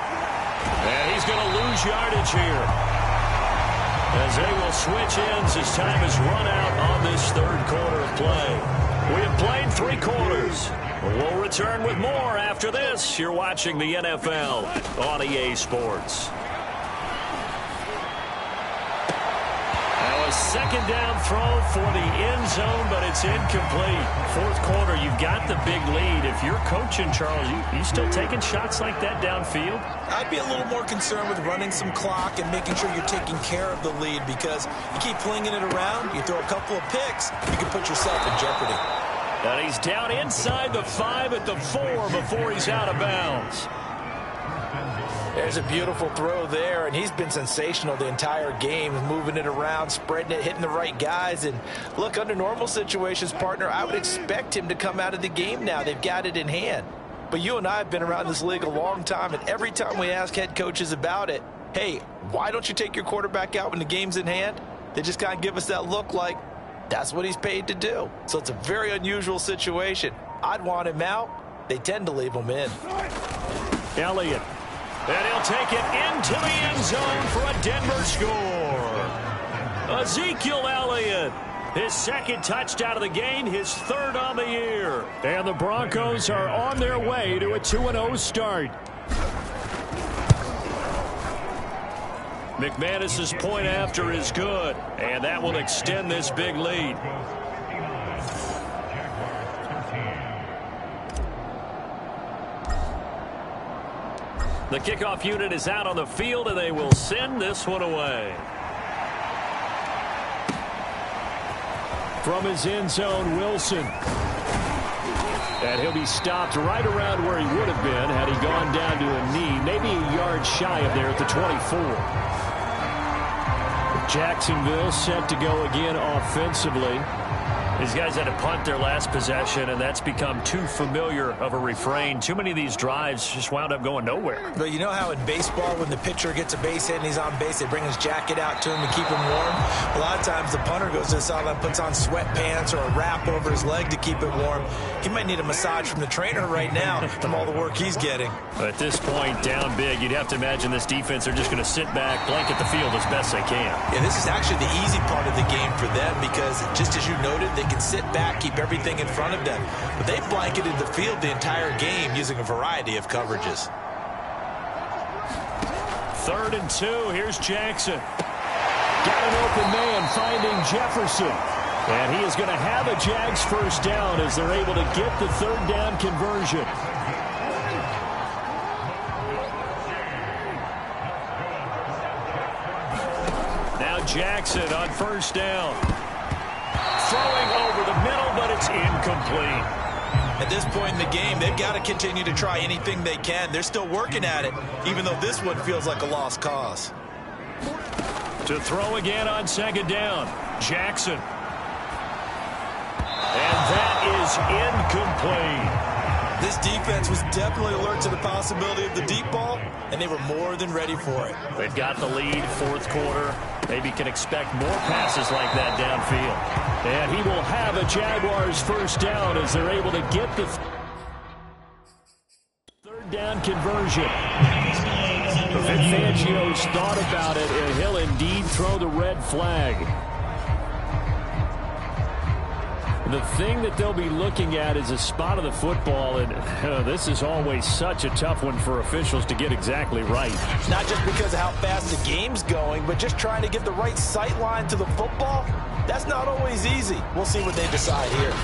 And he's going to lose yardage here, as they will switch ends as time has run out on this 3rd quarter of play. We have played 3 quarters. We'll return with more after this. You're watching the NFL on EA Sports. Now a 2nd down throw for the end zone, but it's incomplete. 4th quarter, you've got the big lead. If you're coaching, Charles, you still taking shots like that downfield? I'd be a little more concerned with running some clock and making sure you're taking care of the lead, because you keep flinging it around, you throw a couple of picks, you can put yourself in jeopardy. And he's down inside the 5 at the 4 before he's out of bounds. There's a beautiful throw there, and he's been sensational the entire game, moving it around, spreading it, hitting the right guys. And look, under normal situations, partner, I would expect him to come out of the game now. They've got it in hand. But you and I have been around this league a long time, and every time we ask head coaches about it, hey, why don't you take your quarterback out when the game's in hand? They just kind of give us that look like that's what he's paid to do. So it's a very unusual situation. I'd want him out. They tend to leave him in. Elliott. And he'll take it into the end zone for a Denver score. Ezekiel Elliott, his 2nd touchdown of the game, his 3rd on the year. And the Broncos are on their way to a 2-0 start. McManus's point after is good, and that will extend this big lead. The kickoff unit is out on the field, and they will send this one away. From his end zone, Wilson. And he'll be stopped right around where he would have been had he gone down to a knee, maybe a yard shy of there at the 24. Jacksonville set to go again offensively. These guys had to punt their last possession, and that's become too familiar of a refrain. Too many of these drives just wound up going nowhere. But you know how in baseball, when the pitcher gets a base hit and he's on base, they bring his jacket out to him to keep him warm? A lot of times the punter goes to the sideline, puts on sweatpants or a wrap over his leg to keep it warm. He might need a massage from the trainer right now from all the work he's getting. At this point, down big, you'd have to imagine this defense are just going to sit back, blanket the field as best they can. Yeah, this is actually the easy part of the game for them because, just as you noted, they can sit back, keep everything in front of them. But they blanketed the field the entire game using a variety of coverages. 3rd and 2. Here's Jackson. Got an open man finding Jefferson. And he is going to have a Jags first down as they're able to get the 3rd down conversion. Now Jackson on 1st down. Throwing over the middle, but it's incomplete. At this point in the game, they've got to continue to try anything they can. They're still working at it, even though this one feels like a lost cause. To throw again on 2nd down. Jackson. And that is incomplete. This defense was definitely alert to the possibility of the deep ball, and they were more than ready for it. They've got the lead, 4th quarter. Maybe can expect more passes like that downfield. And he will have a Jaguars first down as they're able to get the 3rd down conversion. Vic Fangio's thought about it, and he'll indeed throw the red flag. The thing that they'll be looking at is a spot of the football, and this is always such a tough one for officials to get exactly right. Not just because of how fast the game's going, but just trying to get the right sight line to the football. That's not always easy. We'll see what they decide here.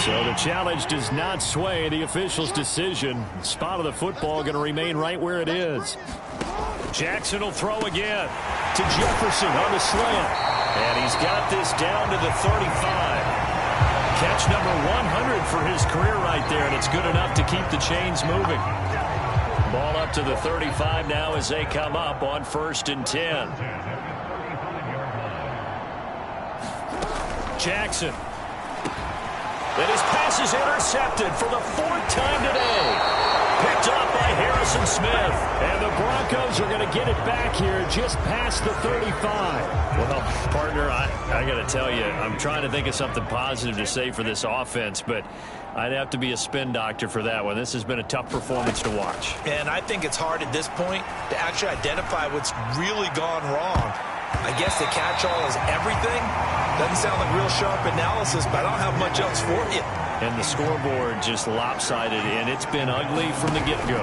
So the challenge does not sway the official's decision. Spot of the football going to remain right where it is. Jackson will throw again to Jefferson on the slant. And he's got this down to the 35. Catch number 100 for his career right there, and it's good enough to keep the chains moving. Ball up to the 35 now as they come up on 1st and 10. Jackson. And his pass is intercepted for the 4th time today. Picked up by Harrison Smith. And the Broncos are going to get it back here just past the 35. Well, partner, I got to tell you, I'm trying to think of something positive to say for this offense, but I'd have to be a spin doctor for that one. This has been a tough performance to watch. And I think it's hard at this point to actually identify what's really gone wrong. I guess the catch-all is everything. Doesn't sound like real sharp analysis, but I don't have much else for you. And the scoreboard just lopsided, and it's been ugly from the get-go.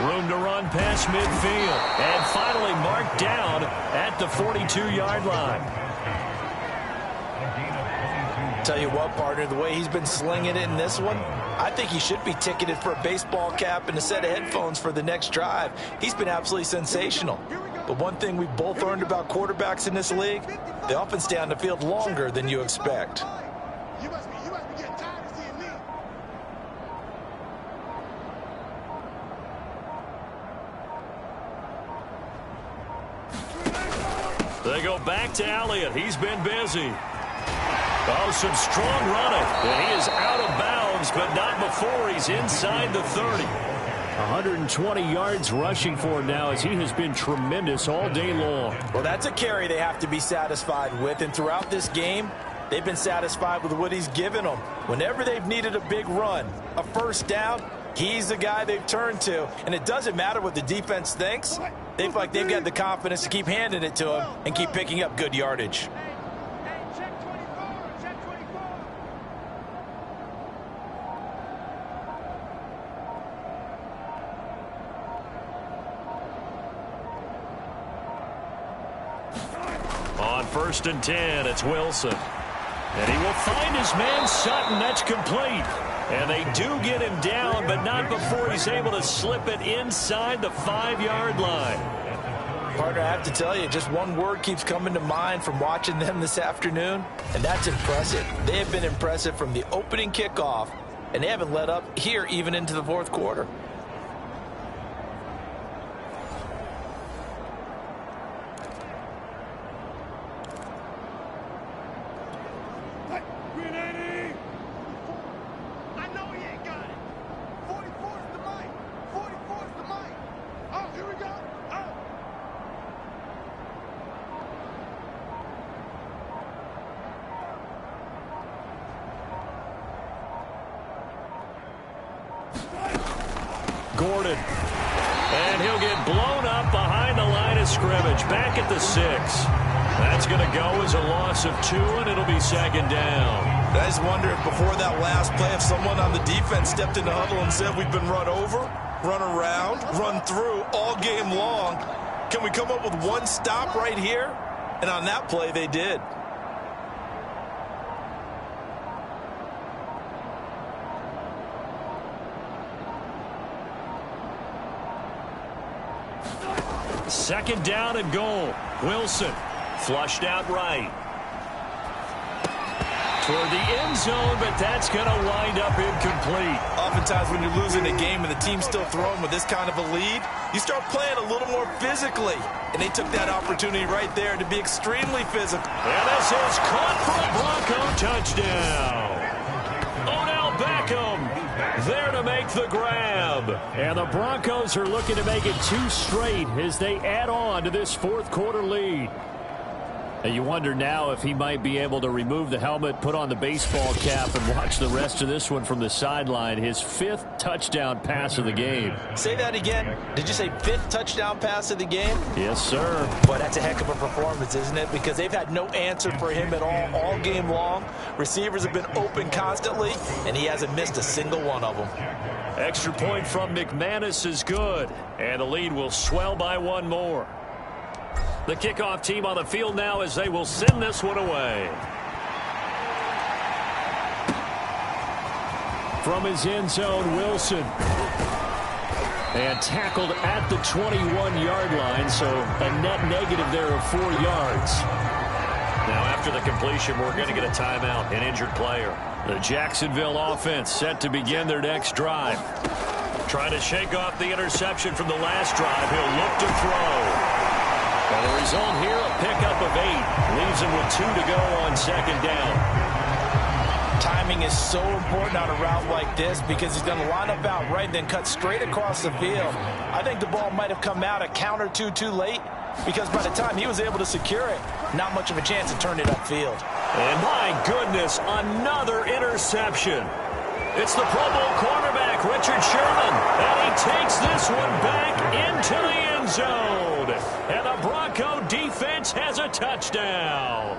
Room to run past midfield. And finally marked down at the 42-yard line. Tell you what, partner, the way he's been slinging it in this one, I think he should be ticketed for a baseball cap and a set of headphones for the next drive. He's been absolutely sensational. But one thing we've both learned about quarterbacks in this league, they often stay on the field longer than you expect. You must be getting tired of seeing me. They go back to Elliott. He's been busy. Oh, some strong running. And he is out of bounds, but not before he's inside the 30. 120 yards rushing for him now as he has been tremendous all day long. Well, that's a carry they have to be satisfied with. And throughout this game, they've been satisfied with what he's given them. Whenever they've needed a big run, a first down, he's the guy they've turned to. And it doesn't matter what the defense thinks. They feel like they've got the confidence to keep handing it to him and keep picking up good yardage. On 1st and 10, it's Wilson. And he will find his man Sutton. That's complete. And they do get him down, but not before he's able to slip it inside the 5-yard line. Partner, I have to tell you, just one word keeps coming to mind from watching them this afternoon, and that's impressive. They have been impressive from the opening kickoff and they haven't let up here even into the fourth quarter. Gordon. And he'll get blown up behind the line of scrimmage. Back at the 6. That's going to go as a loss of 2, and it'll be second down. I just wonder if before that last play, if someone on the defense stepped in the huddle and said, we've been run over, run around, run through all game long. Can we come up with one stop right here? And on that play, they did. Second down and goal. Wilson flushed out right. Toward the end zone, but that's going to wind up incomplete. Oftentimes when you're losing a game and the team's still throwing with this kind of a lead, you start playing a little more physically. And they took that opportunity right there to be extremely physical. And this is caught for a Bronco touchdown. Odell Beckham there to make the grab. And the Broncos are looking to make it 2 straight as they add on to this fourth quarter lead. And you wonder now if he might be able to remove the helmet, put on the baseball cap, and watch the rest of this one from the sideline. His 5th touchdown pass of the game. Say that again. Did you say 5th touchdown pass of the game? Yes, sir. Boy, that's a heck of a performance, isn't it? Because they've had no answer for him at all game long. Receivers have been open constantly, and he hasn't missed a single one of them. Extra point from McManus is good, and the lead will swell by 1 more. The kickoff team on the field now as they will send this one away. From his end zone, Wilson. And tackled at the 21-yard line, so a net negative there of 4 yards. Now after the completion, we're going to get a timeout, an injured player. The Jacksonville offense set to begin their next drive. Trying to shake off the interception from the last drive. He'll look to throw. And the result here, a pickup of 8. Leaves him with 2 to go on second down. Timing is so important on a route like this because he's going to line up out right and then cut straight across the field. I think the ball might have come out a count or two too late because by the time he was able to secure it, not much of a chance to turn it upfield. And my goodness, another interception. It's the Pro Bowl cornerback, Richard Sherman, and he takes this one back into the end zone. And the Bronco defense has a touchdown.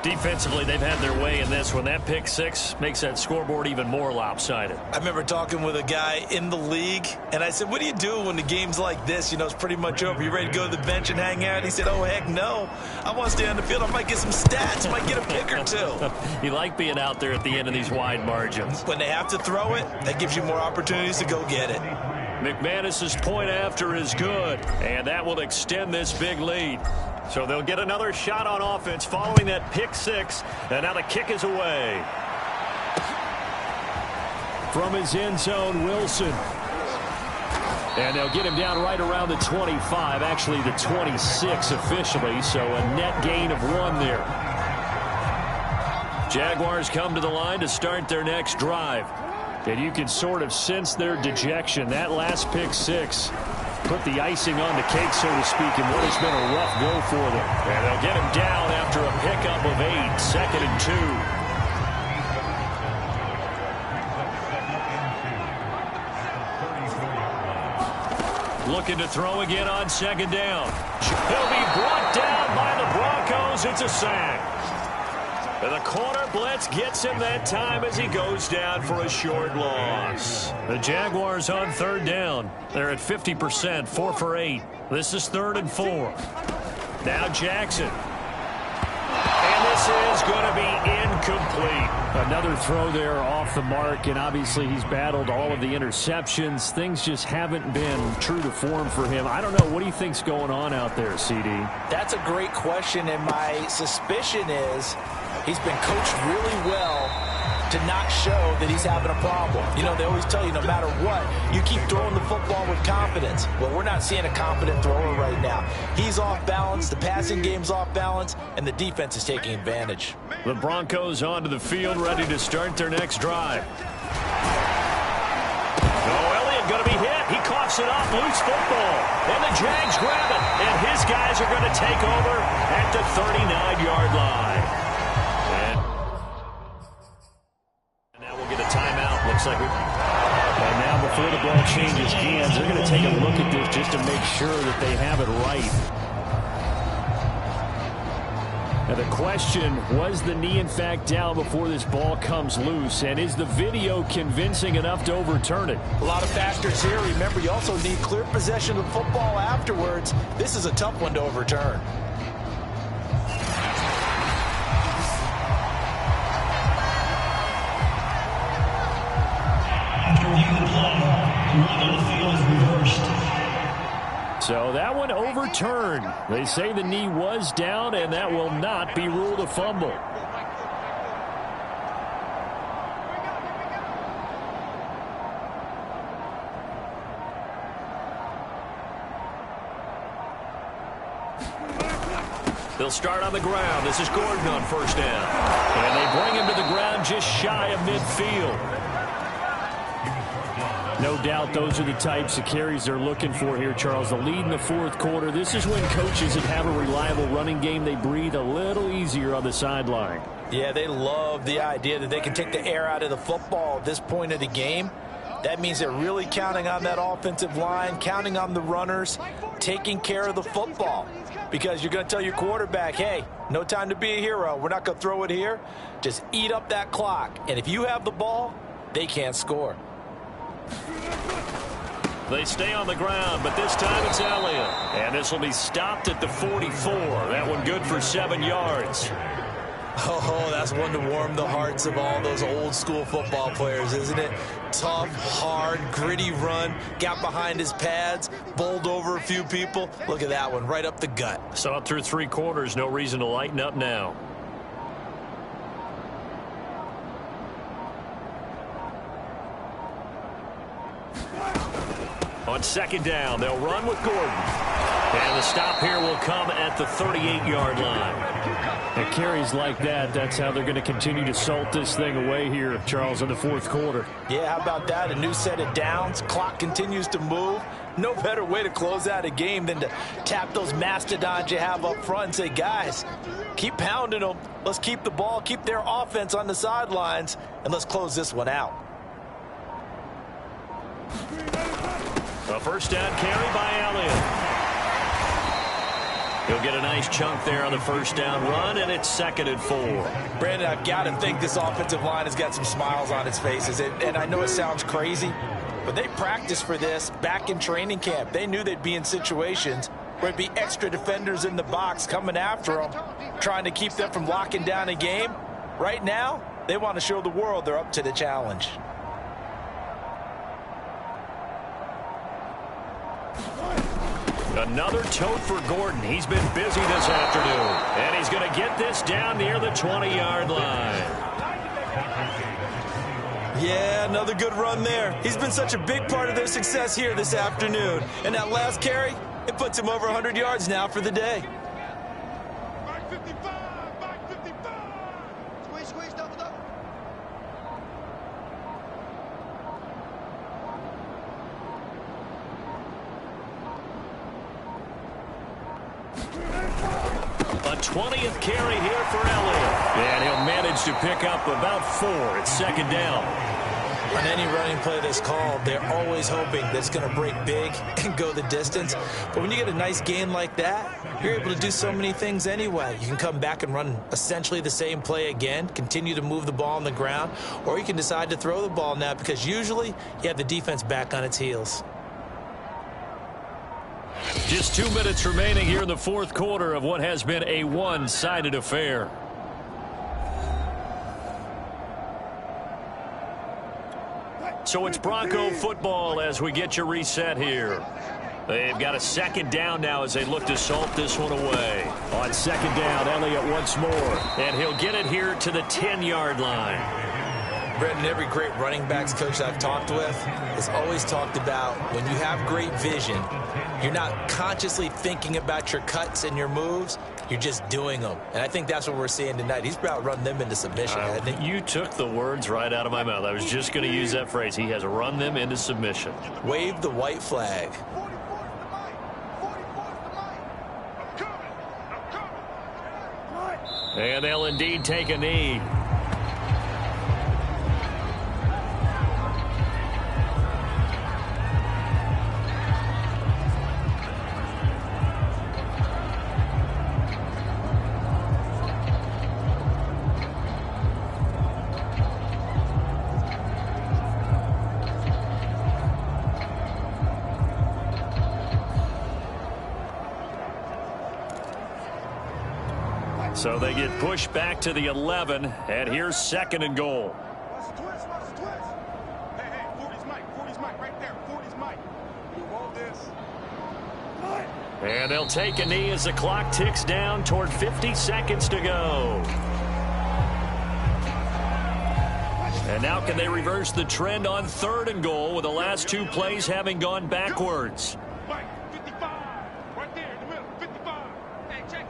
Defensively, they've had their way in this one. That pick 6 makes that scoreboard even more lopsided. I remember talking with a guy in the league, and I said, what do you do when the game's like this? You know, it's pretty much over. You ready to go to the bench and hang out? He said, oh, heck no. I want to stay on the field. I might get some stats. I might get a pick or 2. You like being out there at the end of these wide margins. When they have to throw it, that gives you more opportunities to go get it. McManus's point after is good, and that will extend this big lead. So they'll get another shot on offense following that pick 6, and now the kick is away. From his end zone, Wilson. And they'll get him down right around the 25, actually the 26 officially, so a net gain of 1 there. Jaguars come to the line to start their next drive. And you can sort of sense their dejection. That last pick 6 put the icing on the cake, so to speak, in what has been a rough go for them. And they'll get him down after a pickup of 8, second and 2. Looking to throw again on second down. He'll be brought down by the Broncos. It's a sack. And the corner blitz gets him that time as he goes down for a short loss. The Jaguars on third down. They're at 50%, 4 for 8. This is 3rd and 4. Now Jackson. And this is going to be incomplete. Another throw there off the mark, and obviously he's battled all of the interceptions. Things just haven't been true to form for him. I don't know. What do you think's going on out there, CD? That's a great question, and my suspicion is he's been coached really well to not show that he's having a problem. You know, they always tell you no matter what, you keep throwing the football with confidence. Well, we're not seeing a confident thrower right now. He's off balance, the passing game's off balance, and the defense is taking advantage. The Broncos onto the field, ready to start their next drive. Going to be hit. He coughs it off. Loose football. And the Jags grab it. And his guys are going to take over at the 39-yard line. And now we'll get a timeout. Looks like and now before the ball changes hands, they're going to take a look at this just to make sure that they have it right. Now the question, was the knee in fact down before this ball comes loose? And is the video convincing enough to overturn it? A lot of factors here. Remember, you also need clear possession of the football afterwards. This is a tough one to overturn. After review the play, the ruling on the field is reversed. So that one overturned. They say the knee was down, and that will not be ruled a fumble. They'll start on the ground. This is Gordon on first down. And they bring him to the ground just shy of midfield. No doubt those are the types of carries they're looking for here, Charles. The lead in the fourth quarter. This is when coaches that have a reliable running game, they breathe a little easier on the sideline. Yeah, they love the idea that they can take the air out of the football at this point of the game. That means they're really counting on that offensive line, counting on the runners, taking care of the football. Because you're going to tell your quarterback, hey, no time to be a hero. We're not going to throw it here. Just eat up that clock. And if you have the ball, they can't score. They stay on the ground, but this time it's Elliott. And this will be stopped at the 44. That one good for 7 yards. Oh, that's one to warm the hearts of all those old school football players, isn't it? Tough, hard, gritty run. Got behind his pads, bowled over a few people. Look at that one, right up the gut. Saw it through 3 quarters. No reason to lighten up now. On second down, they'll run with Gordon. And the stop here will come at the 38-yard line. And carries like that, that's how they're going to continue to salt this thing away here, Charles, in the fourth quarter. Yeah, how about that? A new set of downs. Clock continues to move. No better way to close out a game than to tap those mastodons you have up front and say, guys, keep pounding them. Let's keep the ball, keep their offense on the sidelines, and let's close this one out. A first down carry by Elliott. He'll get a nice chunk there on the first down run, and it's 2nd and 4. Brandon, I've got to think this offensive line has got some smiles on its faces. And I know it sounds crazy, but they practiced for this back in training camp. They knew they'd be in situations where there'd be extra defenders in the box coming after them, trying to keep them from locking down a game. Right now, they want to show the world they're up to the challenge. Another tote for Gordon. He's been busy this afternoon. And he's going to get this down near the 20-yard line. Yeah, another good run there. He's been such a big part of their success here this afternoon. And that last carry, it puts him over 100 yards now for the day. Back 55, back 55. Squeeze, squeeze, double, double. A 20th carry here for Elliott. And he'll manage to pick up about 4 at 2nd down. On any running play that's called, they're always hoping that it's going to break big and go the distance. But when you get a nice gain like that, you're able to do so many things anyway. You can come back and run essentially the same play again, continue to move the ball on the ground, or you can decide to throw the ball now because usually you have the defense back on its heels. Just 2 minutes remaining here in the fourth quarter of what has been a one-sided affair. So it's Bronco football as we get your reset here. They've got a 2nd down now as they look to salt this one away. On 2nd down, Elliott once more. And he'll get it here to the 10-yard line. Brendan, every great running backs coach I've talked with has always talked about when you have great vision, you're not consciously thinking about your cuts and your moves. You're just doing them. And I think that's what we're seeing tonight. He's about running them into submission. You took the words right out of my mouth. I was just going to use that phrase. He has run them into submission. Wave the white flag. And they'll indeed take a knee. So they get pushed back to the 11, and here's 2nd and goal. Watch the twist, watch the twist. Hey, 40's Mike, right there. 40's Mike. You hold this. And they'll take a knee as the clock ticks down toward 50 seconds to go. And now can they reverse the trend on 3rd and goal with the last 2 plays having gone backwards? Mike, 55. Right there in the middle, 55. Hey, check.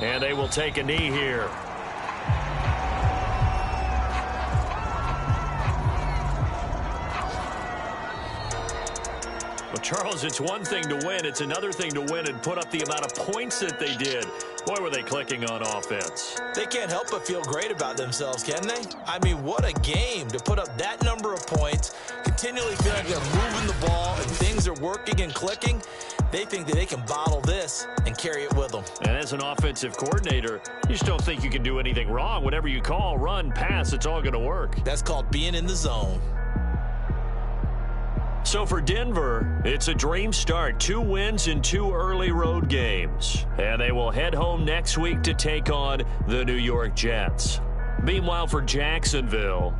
And they will take a knee here. Well, Charles, it's one thing to win. It's another thing to win and put up the amount of points that they did. Boy, were they clicking on offense. They can't help but feel great about themselves, can they? I mean, what a game to put up that number of points, continually feel like they're moving the ball and things are working and clicking. They think that they can bottle this and carry it with them. And as an offensive coordinator, you just don't think you can do anything wrong. Whatever you call, run, pass, it's all going to work. That's called being in the zone. So for Denver, it's a dream start. 2 wins in 2 early road games. And they will head home next week to take on the New York Jets. Meanwhile, for Jacksonville,